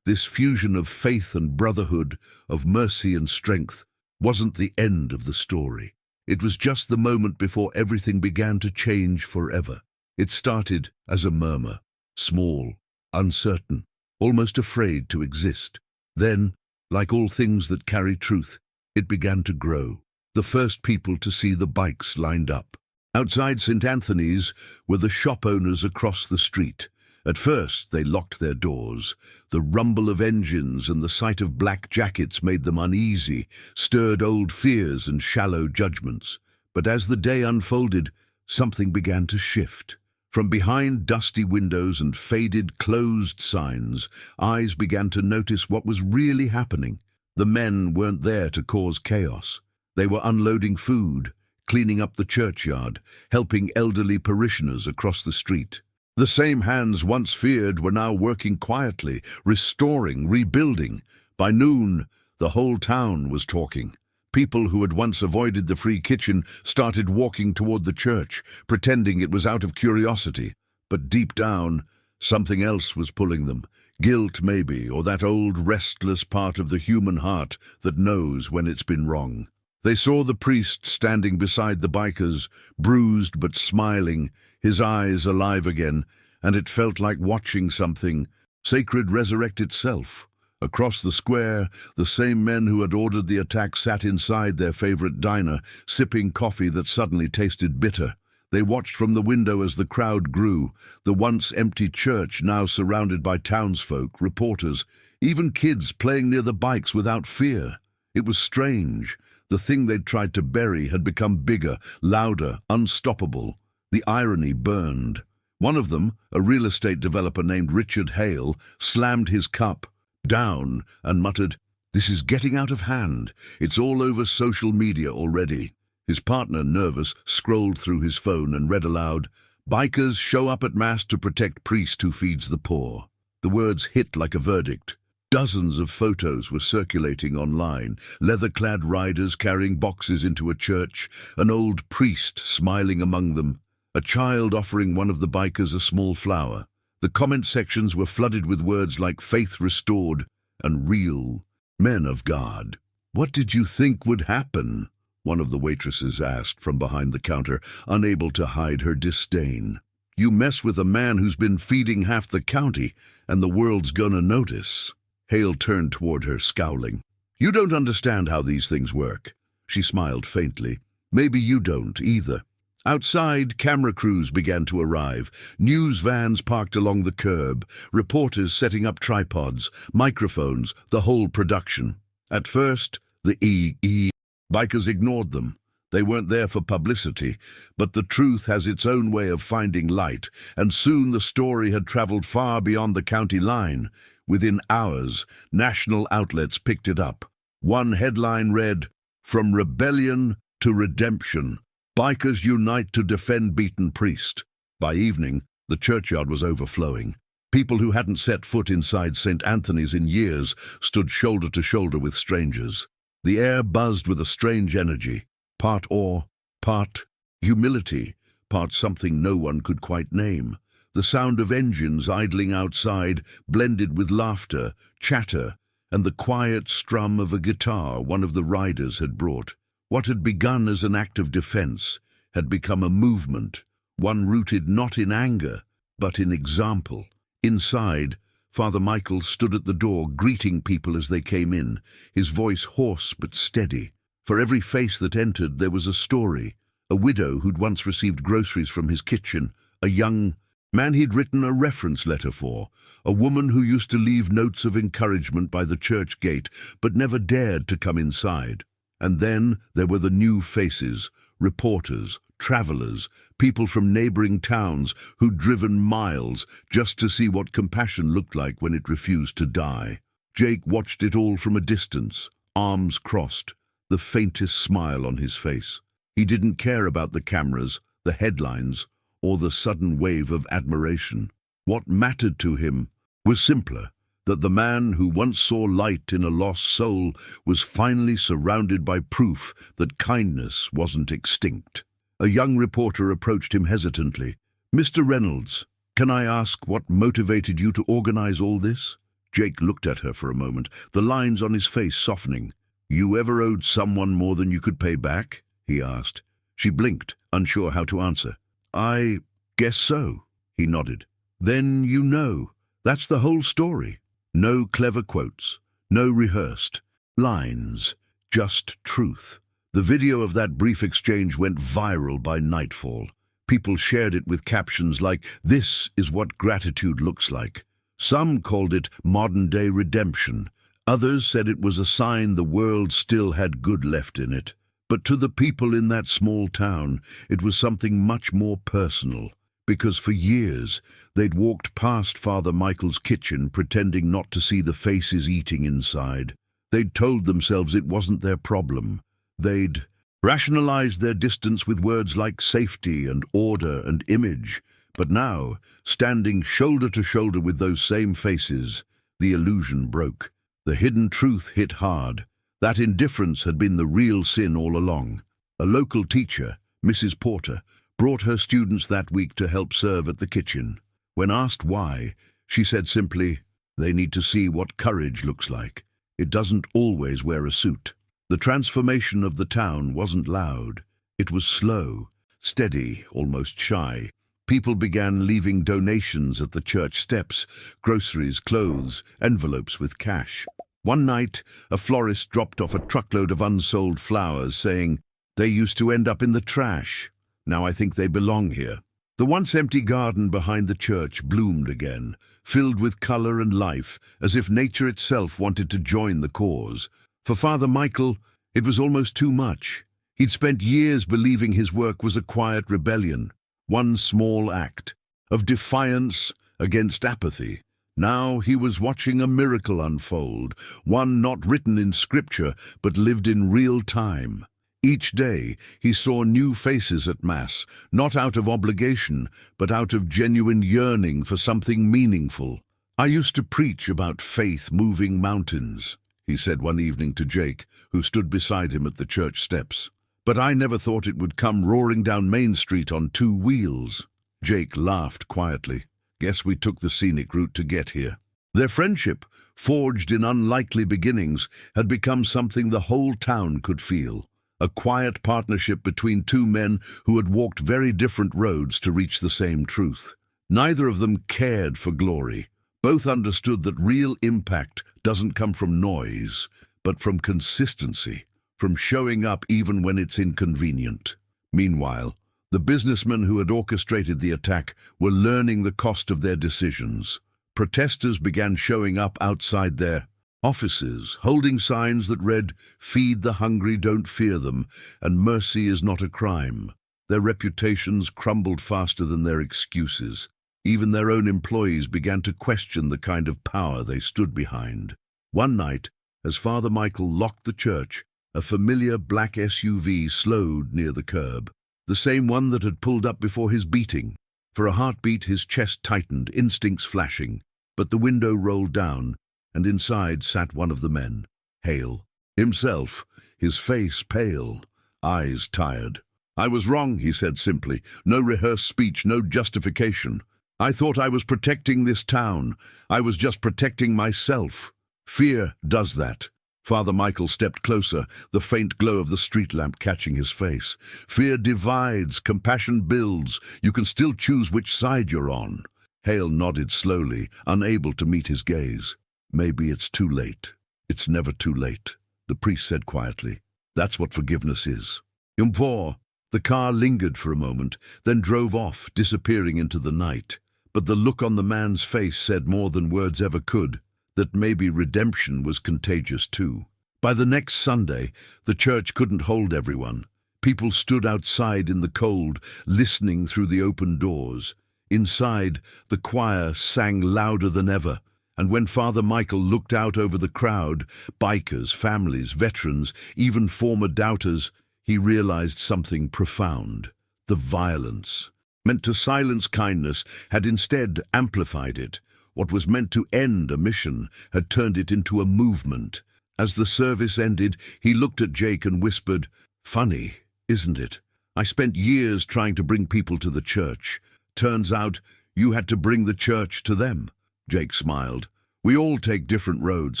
fusion of faith and brotherhood, of mercy and strength, wasn't the end of the story. It was just the moment before everything began to change forever. It started as a murmur, small, uncertain, almost afraid to exist. Then, like all things that carry truth, it began to grow. The first people to see the bikes lined up. Outside St. Anthony's were the shop owners across the street. At first, they locked their doors. The rumble of engines and the sight of black jackets made them uneasy, stirred old fears and shallow judgments. But as the day unfolded, something began to shift. From behind dusty windows and faded, closed signs, eyes began to notice what was really happening. The men weren't there to cause chaos. They were unloading food, cleaning up the churchyard, helping elderly parishioners across the street. The same hands once feared were now working quietly, restoring, rebuilding. By noon, the whole town was talking. People who had once avoided the free kitchen started walking toward the church, pretending it was out of curiosity. But deep down, something else was pulling them. Guilt, maybe, or that old restless part of the human heart that knows when it's been wrong. They saw the priest standing beside the bikers, bruised but smiling, his eyes alive again, and it felt like watching something sacred resurrect itself. Across the square, the same men who had ordered the attack sat inside their favorite diner, sipping coffee that suddenly tasted bitter. They watched from the window as the crowd grew, the once empty church now surrounded by townsfolk, reporters, even kids playing near the bikes without fear. It was strange. The thing they'd tried to bury had become bigger, louder, unstoppable. The irony burned. One of them, a real estate developer named Richard Hale, slammed his cup down and muttered, "This is getting out of hand. It's all over social media already." His partner, nervous, scrolled through his phone and read aloud, "Bikers show up at mass to protect priest who feeds the poor." The words hit like a verdict. Dozens of photos were circulating online, leather-clad riders carrying boxes into a church, an old priest smiling among them, a child offering one of the bikers a small flower. The comment sections were flooded with words like faith restored and real men of God. "What did you think would happen?" one of the waitresses asked from behind the counter, unable to hide her disdain. "You mess with a man who's been feeding half the county, and the world's gonna notice." Hale turned toward her, scowling. "You don't understand how these things work." She smiled faintly. "Maybe you don't either." Outside, camera crews began to arrive, news vans parked along the curb, reporters setting up tripods, microphones, the whole production. At first, the bikers ignored them. They weren't there for publicity, but the truth has its own way of finding light, and soon the story had traveled far beyond the county line. Within hours, national outlets picked it up. One headline read, "From Rebellion to Redemption. Bikers unite to defend beaten priest." By evening, the churchyard was overflowing. People who hadn't set foot inside St. Anthony's in years stood shoulder to shoulder with strangers. The air buzzed with a strange energy, part awe, part humility, part something no one could quite name. The sound of engines idling outside blended with laughter, chatter, and the quiet strum of a guitar one of the riders had brought. What had begun as an act of defense had become a movement, one rooted not in anger, but in example. Inside, Father Michael stood at the door, greeting people as they came in, his voice hoarse but steady. For every face that entered, there was a story. A widow who'd once received groceries from his kitchen, a young man he'd written a reference letter for, a woman who used to leave notes of encouragement by the church gate but never dared to come inside. And then there were the new faces, reporters, travelers, people from neighboring towns who'd driven miles just to see what compassion looked like when it refused to die. Jake watched it all from a distance, arms crossed, the faintest smile on his face. He didn't care about the cameras, the headlines, or the sudden wave of admiration. What mattered to him was simpler, that the man who once saw light in a lost soul was finally surrounded by proof that kindness wasn't extinct. A young reporter approached him hesitantly. "Mr. Reynolds, can I ask what motivated you to organize all this?" Jake looked at her for a moment, the lines on his face softening. "You ever owed someone more than you could pay back?" he asked. She blinked, unsure how to answer. "I guess so," he nodded. "Then you know. That's the whole story. No clever quotes, no rehearsed lines, just truth." The video of that brief exchange went viral by nightfall. People shared it with captions like, "This is what gratitude looks like." Some called it modern-day redemption. Others said it was a sign the world still had good left in it. But to the people in that small town, it was something much more personal, because for years they'd walked past Father Michael's kitchen pretending not to see the faces eating inside. They'd told themselves it wasn't their problem. They'd rationalized their distance with words like safety and order and image. But now, standing shoulder to shoulder with those same faces, the illusion broke. The hidden truth hit hard. That indifference had been the real sin all along. A local teacher, Mrs. Porter, brought her students that week to help serve at the kitchen. When asked why, she said simply, "They need to see what courage looks like. It doesn't always wear a suit." The transformation of the town wasn't loud. It was slow, steady, almost shy. People began leaving donations at the church steps, groceries, clothes, envelopes with cash. One night, a florist dropped off a truckload of unsold flowers, saying, "They used to end up in the trash. Now I think they belong here." The once empty garden behind the church bloomed again, filled with color and life, as if nature itself wanted to join the cause. For Father Michael, it was almost too much. He'd spent years believing his work was a quiet rebellion, one small act of defiance against apathy. Now he was watching a miracle unfold, one not written in scripture, but lived in real time. Each day he saw new faces at Mass, not out of obligation, but out of genuine yearning for something meaningful. "I used to preach about faith moving mountains," he said one evening to Jake, who stood beside him at the church steps. "But I never thought it would come roaring down Main Street on 2 wheels." Jake laughed quietly. "Guess we took the scenic route to get here." Their friendship, forged in unlikely beginnings, had become something the whole town could feel. A quiet partnership between two men who had walked very different roads to reach the same truth. Neither of them cared for glory. Both understood that real impact doesn't come from noise, but from consistency, from showing up even when it's inconvenient. Meanwhile, the businessmen who had orchestrated the attack were learning the cost of their decisions. Protesters began showing up outside their offices, holding signs that read, "Feed the hungry, don't fear them," and "Mercy is not a crime." Their reputations crumbled faster than their excuses. Even their own employees began to question the kind of power they stood behind. One night, as Father Michael locked the church, a familiar black SUV slowed near the curb, the same one that had pulled up before his beating. For a heartbeat, his chest tightened, instincts flashing, but the window rolled down, and inside sat one of the men, Hale. Himself, his face pale, eyes tired. "I was wrong," he said simply. "No rehearsed speech, no justification. I thought I was protecting this town. I was just protecting myself." Fear does that. Father Michael stepped closer, the faint glow of the street lamp catching his face. Fear divides, compassion builds. You can still choose which side you're on. Hale nodded slowly, unable to meet his gaze. "Maybe it's too late." "It's never too late," the priest said quietly. "That's what forgiveness is." Umfor. The car lingered for a moment, then drove off, disappearing into the night. But the look on the man's face said more than words ever could, that maybe redemption was contagious too. By the next Sunday, the church couldn't hold everyone. People stood outside in the cold, listening through the open doors. Inside, the choir sang louder than ever. And when Father Michael looked out over the crowd, bikers, families, veterans, even former doubters, he realized something profound. The violence, meant to silence kindness, had instead amplified it. What was meant to end a mission had turned it into a movement. As the service ended, he looked at Jake and whispered, "Funny, isn't it? I spent years trying to bring people to the church. Turns out you had to bring the church to them." Jake smiled. "We all take different roads,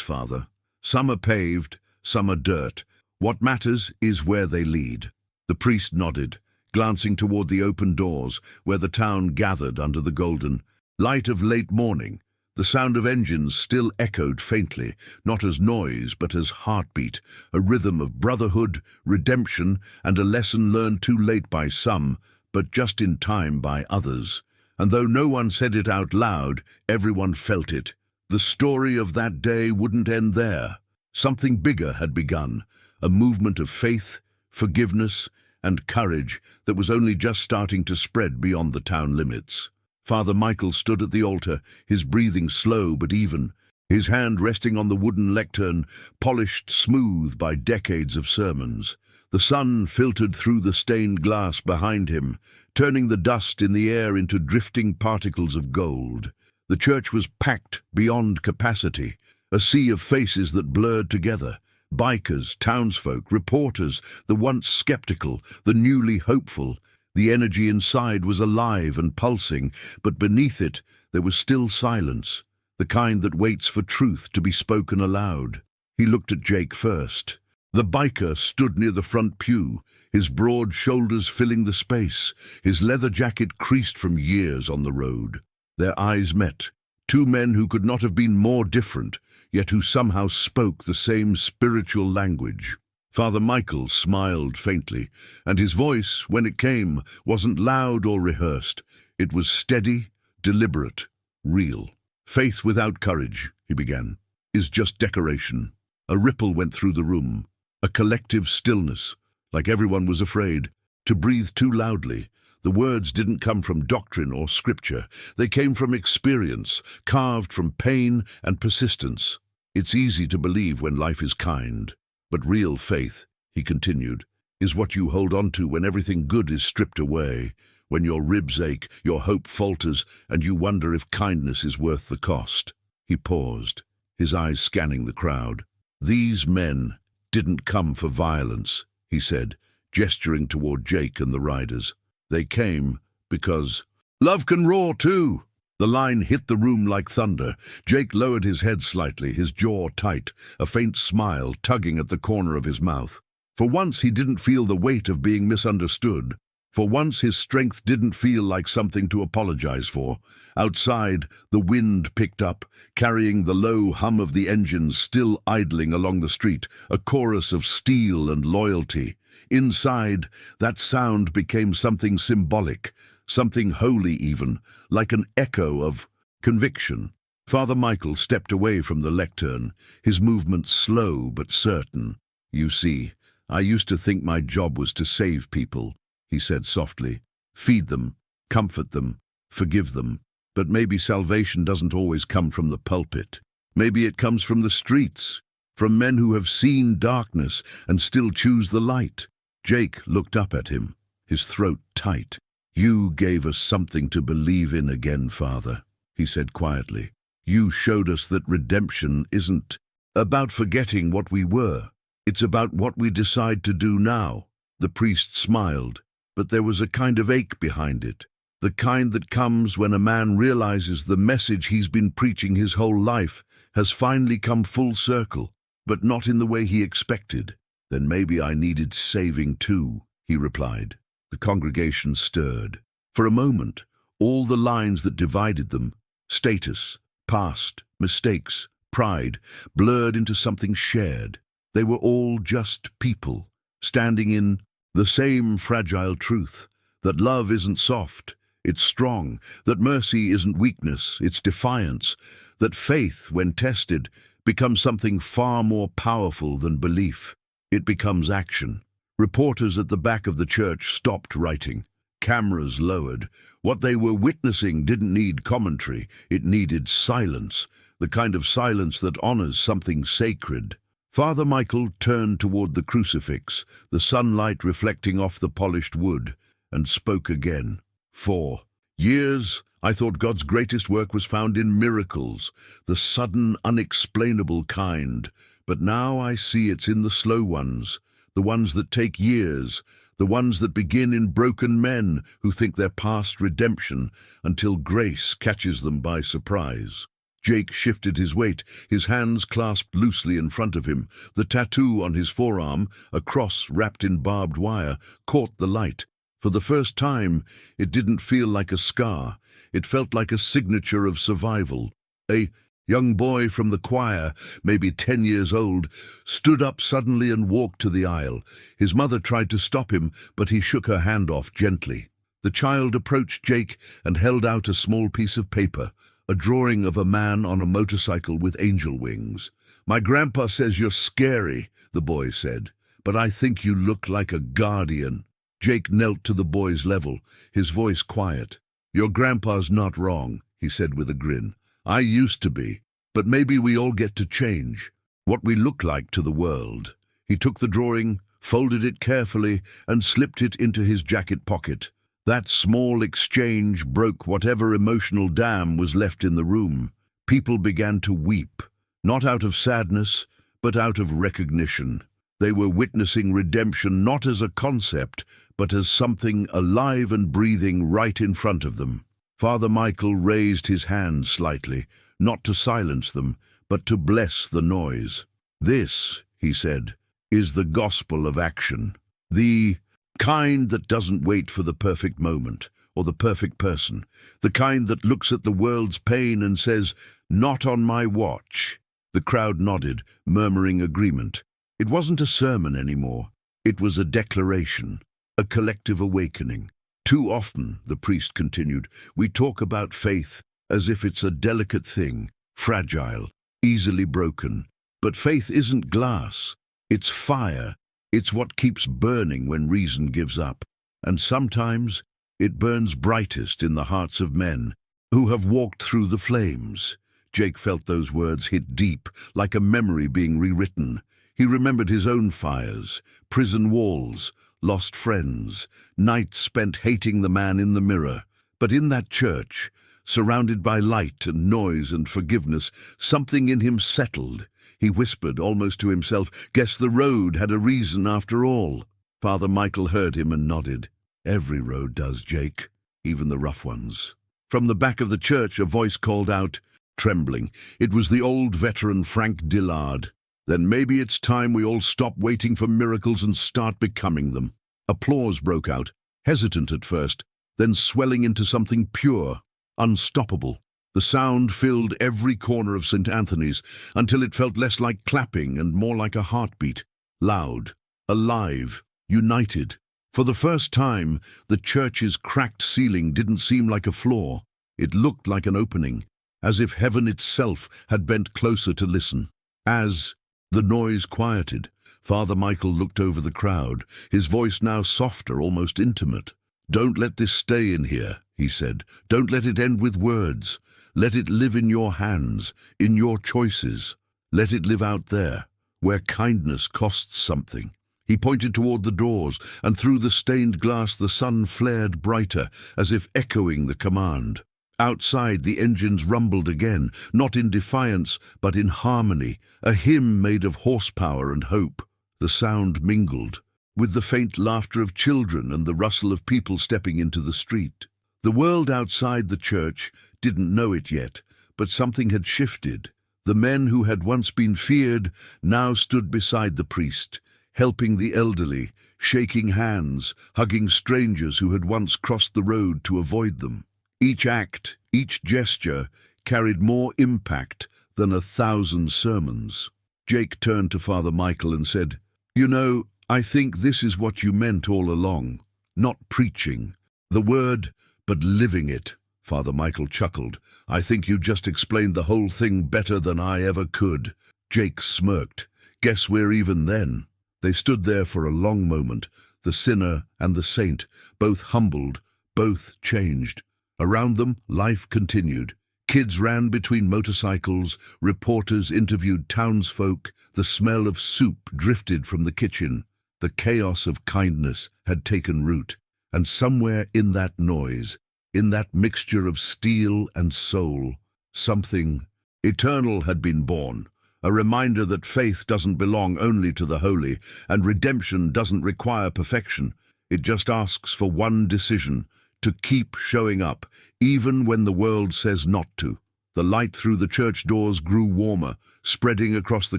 Father. Some are paved, some are dirt. What matters is where they lead." The priest nodded, glancing toward the open doors where the town gathered under the golden light of late morning. The sound of engines still echoed faintly, not as noise but as heartbeat, a rhythm of brotherhood, redemption, and a lesson learned too late by some, but just in time by others. And though no one said it out loud, everyone felt it. The story of that day wouldn't end there. Something bigger had begun, a movement of faith, forgiveness, and courage that was only just starting to spread beyond the town limits. Father Michael stood at the altar, his breathing slow but even, his hand resting on the wooden lectern, polished smooth by decades of sermons. The sun filtered through the stained glass behind him, turning the dust in the air into drifting particles of gold. The church was packed beyond capacity, a sea of faces that blurred together. Bikers, townsfolk, reporters, the once skeptical, the newly hopeful. The energy inside was alive and pulsing, but beneath it there was still silence, the kind that waits for truth to be spoken aloud. He looked at Jake first. The biker stood near the front pew, his broad shoulders filling the space, his leather jacket creased from years on the road. Their eyes met, two men who could not have been more different, yet who somehow spoke the same spiritual language. Father Michael smiled faintly, and his voice, when it came, wasn't loud or rehearsed. It was steady, deliberate, real. "Faith without courage," he began, "is just decoration." A ripple went through the room, a collective stillness, like everyone was afraid to breathe too loudly. The words didn't come from doctrine or scripture. They came from experience, carved from pain and persistence. "It's easy to believe when life is kind. But real faith," he continued, "is what you hold on to when everything good is stripped away, when your ribs ache, your hope falters, and you wonder if kindness is worth the cost." He paused, his eyes scanning the crowd. "These men didn't come for violence," he said, gesturing toward Jake and the riders. "They came because love can roar too." The line hit the room like thunder. Jake lowered his head slightly, his jaw tight, a faint smile tugging at the corner of his mouth. For once he didn't feel the weight of being misunderstood. For once his strength didn't feel like something to apologize for. Outside, the wind picked up, carrying the low hum of the engines still idling along the street, a chorus of steel and loyalty. Inside, that sound became something symbolic, something holy even, like an echo of conviction. Father Michael stepped away from the lectern, his movements slow but certain. "You see, I used to think my job was to save people," he said softly. "Feed them, comfort them, forgive them. But maybe salvation doesn't always come from the pulpit. Maybe it comes from the streets, from men who have seen darkness and still choose the light." Jake looked up at him, his throat tight. "You gave us something to believe in again, Father," he said quietly. "You showed us that redemption isn't about forgetting what we were. It's about what we decide to do now." The priest smiled, but there was a kind of ache behind it, the kind that comes when a man realizes the message he's been preaching his whole life has finally come full circle, but not in the way he expected. "Then maybe I needed saving too," he replied. The congregation stirred. For a moment, all the lines that divided them, status, past, mistakes, pride, blurred into something shared. They were all just people, standing in the same fragile truth, that love isn't soft, it's strong, that mercy isn't weakness, it's defiance, that faith, when tested, becomes something far more powerful than belief. It becomes action. Reporters at the back of the church stopped writing. Cameras lowered. What they were witnessing didn't need commentary, it needed silence, the kind of silence that honors something sacred. Father Michael turned toward the crucifix, the sunlight reflecting off the polished wood, and spoke again. "For years, I thought God's greatest work was found in miracles, the sudden, unexplainable kind. But now I see it's in the slow ones, the ones that take years, the ones that begin in broken men who think they're past redemption until grace catches them by surprise." Jake shifted his weight, his hands clasped loosely in front of him. The tattoo on his forearm, a cross wrapped in barbed wire, caught the light. For the first time, it didn't feel like a scar. It felt like a signature of survival. A young boy from the choir, maybe 10 years old, stood up suddenly and walked to the aisle. His mother tried to stop him, but he shook her hand off gently. The child approached Jake and held out a small piece of paper, a drawing of a man on a motorcycle with angel wings. "My grandpa says you're scary," the boy said, "but I think you look like a guardian." Jake knelt to the boy's level, his voice quiet. "Your grandpa's not wrong," he said with a grin. "I used to be. But maybe we all get to change what we look like to the world. He took the drawing, folded it carefully, and slipped it into his jacket pocket. That small exchange broke whatever emotional dam was left in the room. People began to weep, not out of sadness, but out of recognition. They were witnessing redemption not as a concept, but as something alive and breathing right in front of them. Father Michael raised his hand slightly, not to silence them, but to bless the noise. "This," he said, "is the gospel of action. The kind that doesn't wait for the perfect moment or the perfect person. The kind that looks at the world's pain and says, 'Not on my watch.'" The crowd nodded, murmuring agreement. It wasn't a sermon anymore. It was a declaration, a collective awakening. "Too often," the priest continued, "we talk about faith as if it's a delicate thing, fragile, easily broken. But faith isn't glass. It's fire. It's what keeps burning when reason gives up. And sometimes it burns brightest in the hearts of men who have walked through the flames." Jake felt those words hit deep, like a memory being rewritten. He remembered his own fires, prison walls, lost friends, nights spent hating the man in the mirror. But in that church, surrounded by light and noise and forgiveness, something in him settled. He whispered, almost to himself, "Guess the road had a reason after all." Father Michael heard him and nodded. "Every road does, Jake, even the rough ones." From the back of the church, a voice called out, trembling. It was the old veteran Frank Dillard. "Then maybe it's time we all stop waiting for miracles and start becoming them." Applause broke out, hesitant at first, then swelling into something pure, unstoppable. The sound filled every corner of St. Anthony's until it felt less like clapping and more like a heartbeat. Loud, alive, united. For the first time, the church's cracked ceiling didn't seem like a floor. It looked like an opening, as if heaven itself had bent closer to listen. As the noise quieted, Father Michael looked over the crowd, his voice now softer, almost intimate. "Don't let this stay in here," he said. "Don't let it end with words. Let it live in your hands, in your choices. Let it live out there, where kindness costs something." He pointed toward the doors, and through the stained glass the sun flared brighter, as if echoing the command. Outside the engines rumbled again, not in defiance, but in harmony, a hymn made of horsepower and hope. The sound mingled with the faint laughter of children and the rustle of people stepping into the street. The world outside the church didn't know it yet, but something had shifted. The men who had once been feared now stood beside the priest, helping the elderly, shaking hands, hugging strangers who had once crossed the road to avoid them. Each act, each gesture, carried more impact than 1,000 sermons. Jake turned to Father Michael and said, "You know, I think this is what you meant all along. Not preaching the word, but living it." Father Michael chuckled. "I think you just explained the whole thing better than I ever could." Jake smirked. "Guess we're even then." They stood there for a long moment, the sinner and the saint, both humbled, both changed. Around them, life continued. Kids ran between motorcycles, reporters interviewed townsfolk, the smell of soup drifted from the kitchen. The chaos of kindness had taken root, and somewhere in that noise, in that mixture of steel and soul, something eternal had been born, a reminder that faith doesn't belong only to the holy, and redemption doesn't require perfection. It just asks for one decision, to keep showing up, even when the world says not to. The light through the church doors grew warmer, spreading across the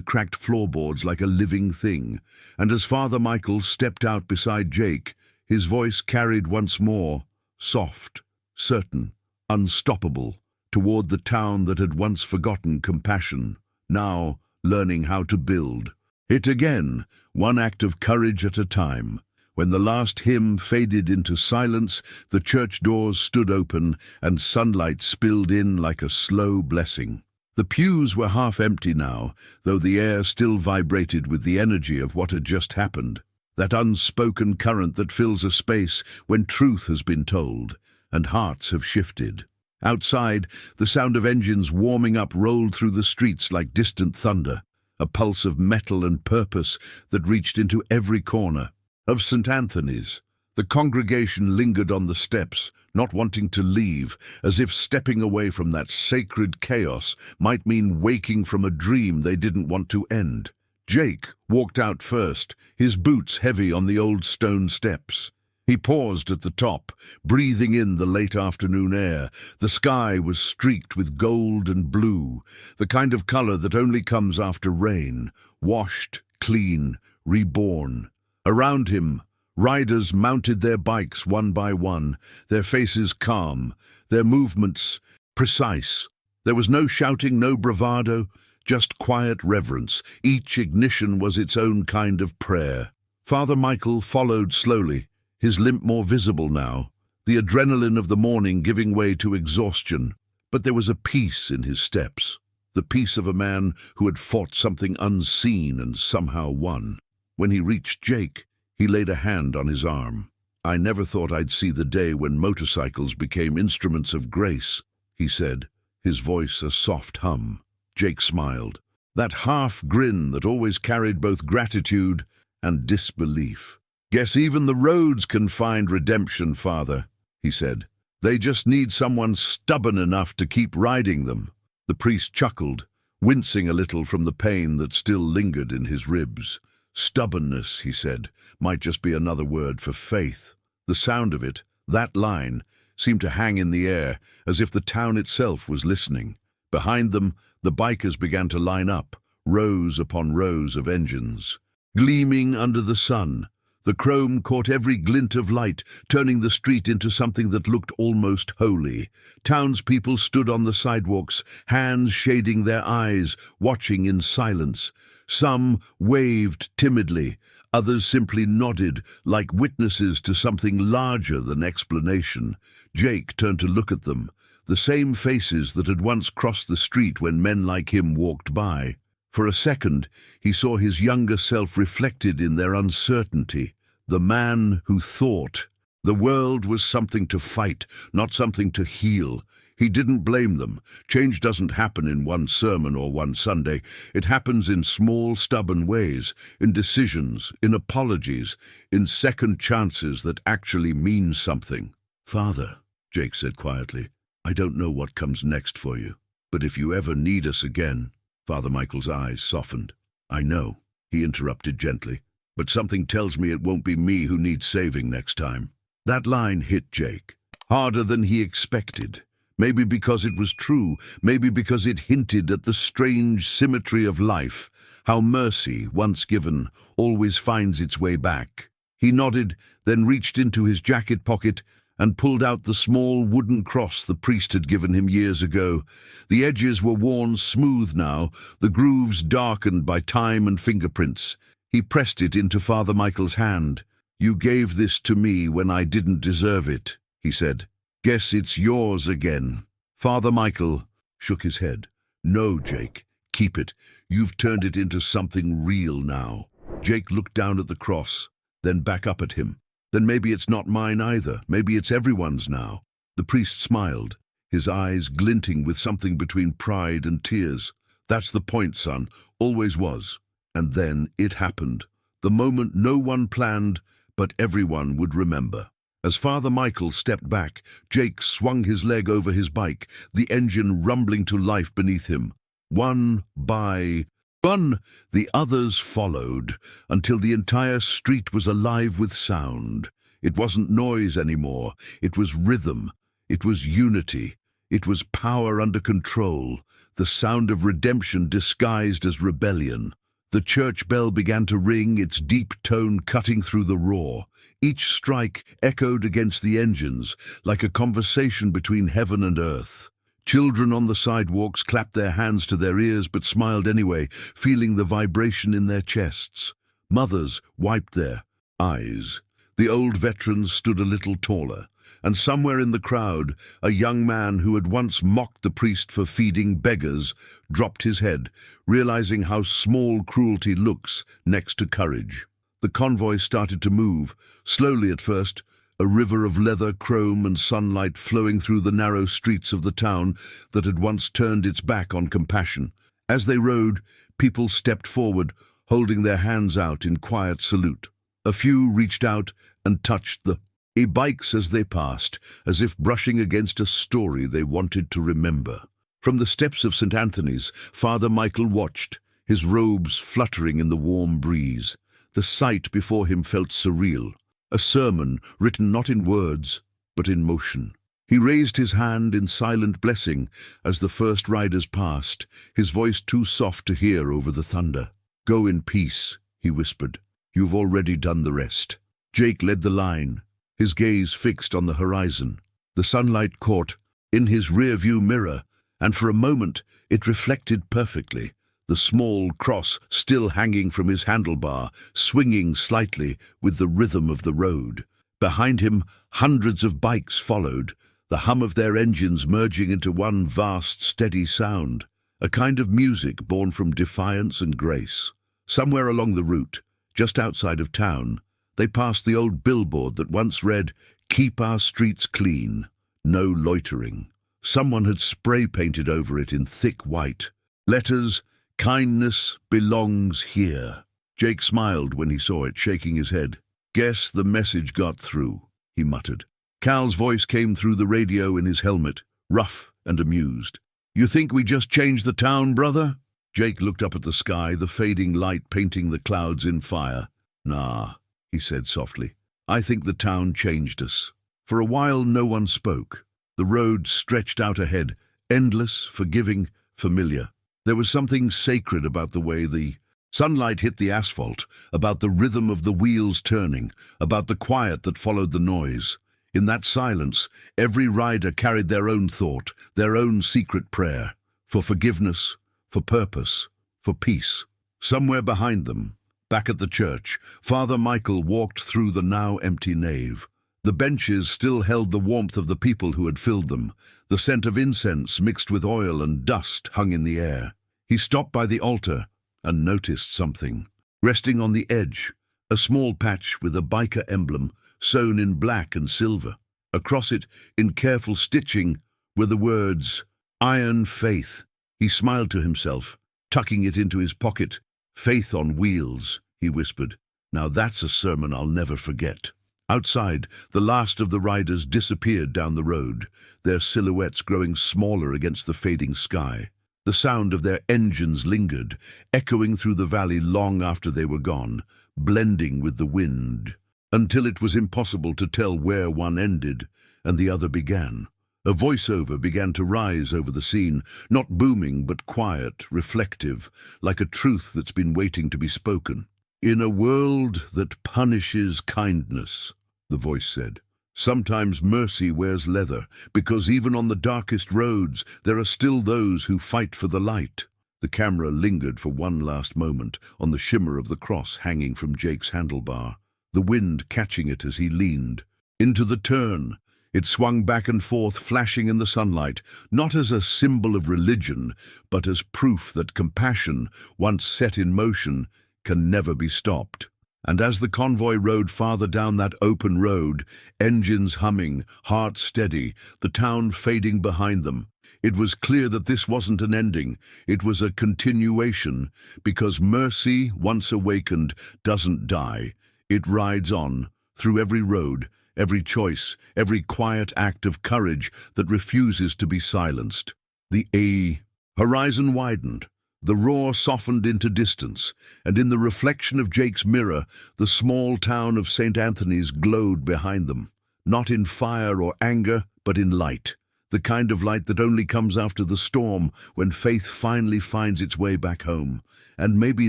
cracked floorboards like a living thing, and as Father Michael stepped out beside Jake, his voice carried once more, soft, certain, unstoppable, toward the town that had once forgotten compassion, now learning how to build it again, one act of courage at a time. When the last hymn faded into silence, the church doors stood open and sunlight spilled in like a slow blessing. The pews were half empty now, though the air still vibrated with the energy of what had just happened, that unspoken current that fills a space when truth has been told and hearts have shifted. Outside, the sound of engines warming up rolled through the streets like distant thunder, a pulse of metal and purpose that reached into every corner. Of St. Anthony's, the congregation lingered on the steps, not wanting to leave, as if stepping away from that sacred chaos might mean waking from a dream they didn't want to end. Jake walked out first, his boots heavy on the old stone steps. He paused at the top, breathing in the late afternoon air. The sky was streaked with gold and blue, the kind of color that only comes after rain, washed, clean, reborn. Around him, riders mounted their bikes one by one, their faces calm, their movements precise. There was no shouting, no bravado, just quiet reverence. Each ignition was its own kind of prayer. Father Michael followed slowly, his limp more visible now, the adrenaline of the morning giving way to exhaustion. But there was a peace in his steps, the peace of a man who had fought something unseen and somehow won. When he reached Jake, he laid a hand on his arm. "I never thought I'd see the day when motorcycles became instruments of grace," he said, his voice a soft hum. Jake smiled, that half grin that always carried both gratitude and disbelief. "Guess even the roads can find redemption, Father," he said. "They just need someone stubborn enough to keep riding them." The priest chuckled, wincing a little from the pain that still lingered in his ribs. "Stubbornness," he said, "might just be another word for faith." The sound of it, that line, seemed to hang in the air, as if the town itself was listening. Behind them, the bikers began to line up, rows upon rows of engines. Gleaming under the sun, the chrome caught every glint of light, turning the street into something that looked almost holy. Townspeople stood on the sidewalks, hands shading their eyes, watching in silence. Some waved timidly, others simply nodded, like witnesses to something larger than explanation. Jake turned to look at them, the same faces that had once crossed the street when men like him walked by. For a second, he saw his younger self reflected in their uncertainty. The man who thought the world was something to fight, not something to heal. He didn't blame them. Change doesn't happen in one sermon or one Sunday. It happens in small, stubborn ways, in decisions, in apologies, in second chances that actually mean something. "Father," Jake said quietly, "I don't know what comes next for you, but if you ever need us again—" Father Michael's eyes softened. "I know," he interrupted gently, "but something tells me it won't be me who needs saving next time." That line hit Jake, harder than he expected. Maybe because it was true, maybe because it hinted at the strange symmetry of life, how mercy, once given, always finds its way back. He nodded, then reached into his jacket pocket and pulled out the small wooden cross the priest had given him years ago. The edges were worn smooth now, the grooves darkened by time and fingerprints. He pressed it into Father Michael's hand. "You gave this to me when I didn't deserve it," he said. "Guess it's yours again." Father Michael shook his head. "No, Jake, keep it. You've turned it into something real now." Jake looked down at the cross, then back up at him. "Then maybe it's not mine either. Maybe it's everyone's now." The priest smiled, his eyes glinting with something between pride and tears. "That's the point, son. Always was." And then it happened. The moment no one planned, but everyone would remember. As Father Michael stepped back, Jake swung his leg over his bike, the engine rumbling to life beneath him. One by one, the others followed, until the entire street was alive with sound. It wasn't noise anymore. It was rhythm. It was unity. It was power under control, the sound of redemption disguised as rebellion. The church bell began to ring, its deep tone cutting through the roar. Each strike echoed against the engines, like a conversation between heaven and earth. Children on the sidewalks clapped their hands to their ears but smiled anyway, feeling the vibration in their chests. Mothers wiped their eyes. The old veterans stood a little taller, and somewhere in the crowd, a young man who had once mocked the priest for feeding beggars dropped his head, realizing how small cruelty looks next to courage. The convoy started to move, slowly at first, a river of leather, chrome, and sunlight flowing through the narrow streets of the town that had once turned its back on compassion. As they rode, people stepped forward, holding their hands out in quiet salute. A few reached out and touched the bikes as they passed, as if brushing against a story they wanted to remember. From the steps of St. Anthony's, Father Michael watched, his robes fluttering in the warm breeze. The sight before him felt surreal, a sermon written not in words, but in motion. He raised his hand in silent blessing as the first riders passed, his voice too soft to hear over the thunder. "Go in peace," he whispered. "You've already done the rest." Jake led the line, his gaze fixed on the horizon. The sunlight caught in his rear-view mirror, and for a moment it reflected perfectly, the small cross still hanging from his handlebar, swinging slightly with the rhythm of the road. Behind him, hundreds of bikes followed, the hum of their engines merging into one vast, steady sound, a kind of music born from defiance and grace. Somewhere along the route, just outside of town, they passed the old billboard that once read, "Keep our streets clean, no loitering." Someone had spray-painted over it in thick white letters, "Kindness belongs here." Jake smiled when he saw it, shaking his head. "Guess the message got through," he muttered. Cal's voice came through the radio in his helmet, rough and amused. "You think we just changed the town, brother?" Jake looked up at the sky, the fading light painting the clouds in fire. "Nah," he said softly. "I think the town changed us." For a while no one spoke. The road stretched out ahead, endless, forgiving, familiar. There was something sacred about the way the sunlight hit the asphalt, about the rhythm of the wheels turning, about the quiet that followed the noise. In that silence, every rider carried their own thought, their own secret prayer, for forgiveness, for purpose, for peace. Somewhere behind them, back at the church, Father Michael walked through the now empty nave. The benches still held the warmth of the people who had filled them. The scent of incense mixed with oil and dust hung in the air. He stopped by the altar and noticed something. Resting on the edge, a small patch with a biker emblem sewn in black and silver. Across it, in careful stitching, were the words, "Iron Faith." He smiled to himself, tucking it into his pocket. "Faith on wheels," he whispered. "Now that's a sermon I'll never forget." Outside, the last of the riders disappeared down the road, their silhouettes growing smaller against the fading sky. The sound of their engines lingered, echoing through the valley long after they were gone, blending with the wind, until it was impossible to tell where one ended and the other began. A voiceover began to rise over the scene, not booming but quiet, reflective, like a truth that's been waiting to be spoken. "In a world that punishes kindness," the voice said, "sometimes mercy wears leather, because even on the darkest roads there are still those who fight for the light." The camera lingered for one last moment on the shimmer of the cross hanging from Jake's handlebar, the wind catching it as he leaned. Into the turn, it swung back and forth, flashing in the sunlight, not as a symbol of religion, but as proof that compassion, once set in motion, can never be stopped. And as the convoy rode farther down that open road, engines humming, hearts steady, the town fading behind them, it was clear that this wasn't an ending, it was a continuation, because mercy, once awakened, doesn't die. It rides on, through every road, every choice, every quiet act of courage that refuses to be silenced. The horizon widened. The roar softened into distance, and in the reflection of Jake's mirror, the small town of St. Anthony's glowed behind them, not in fire or anger, but in light, the kind of light that only comes after the storm, when faith finally finds its way back home. And maybe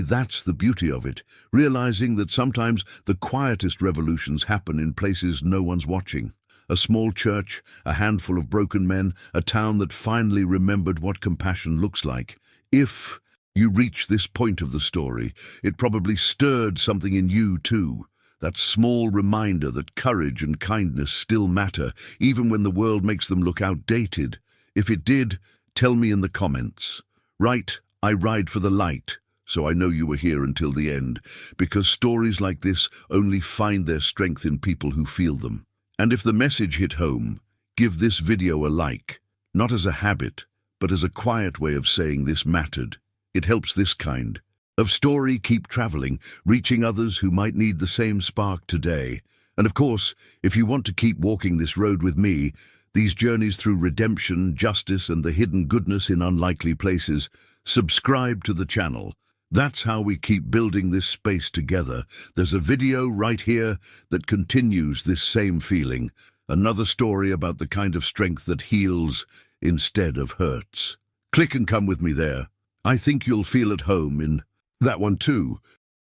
that's the beauty of it, realizing that sometimes the quietest revolutions happen in places no one's watching. A small church, a handful of broken men, a town that finally remembered what compassion looks like. If you reach this point of the story, it probably stirred something in you too. That small reminder that courage and kindness still matter, even when the world makes them look outdated. If it did, tell me in the comments. Write, "I ride for the light," so I know you were here until the end, because stories like this only find their strength in people who feel them. And if the message hit home, give this video a like, not as a habit, but as a quiet way of saying this mattered. It helps this kind of story keep traveling, reaching others who might need the same spark today. And of course, if you want to keep walking this road with me, these journeys through redemption, justice, and the hidden goodness in unlikely places, subscribe to the channel. That's how we keep building this space together. There's a video right here that continues this same feeling. Another story about the kind of strength that heals instead of hurts. Click and come with me there. I think you'll feel at home in that one too.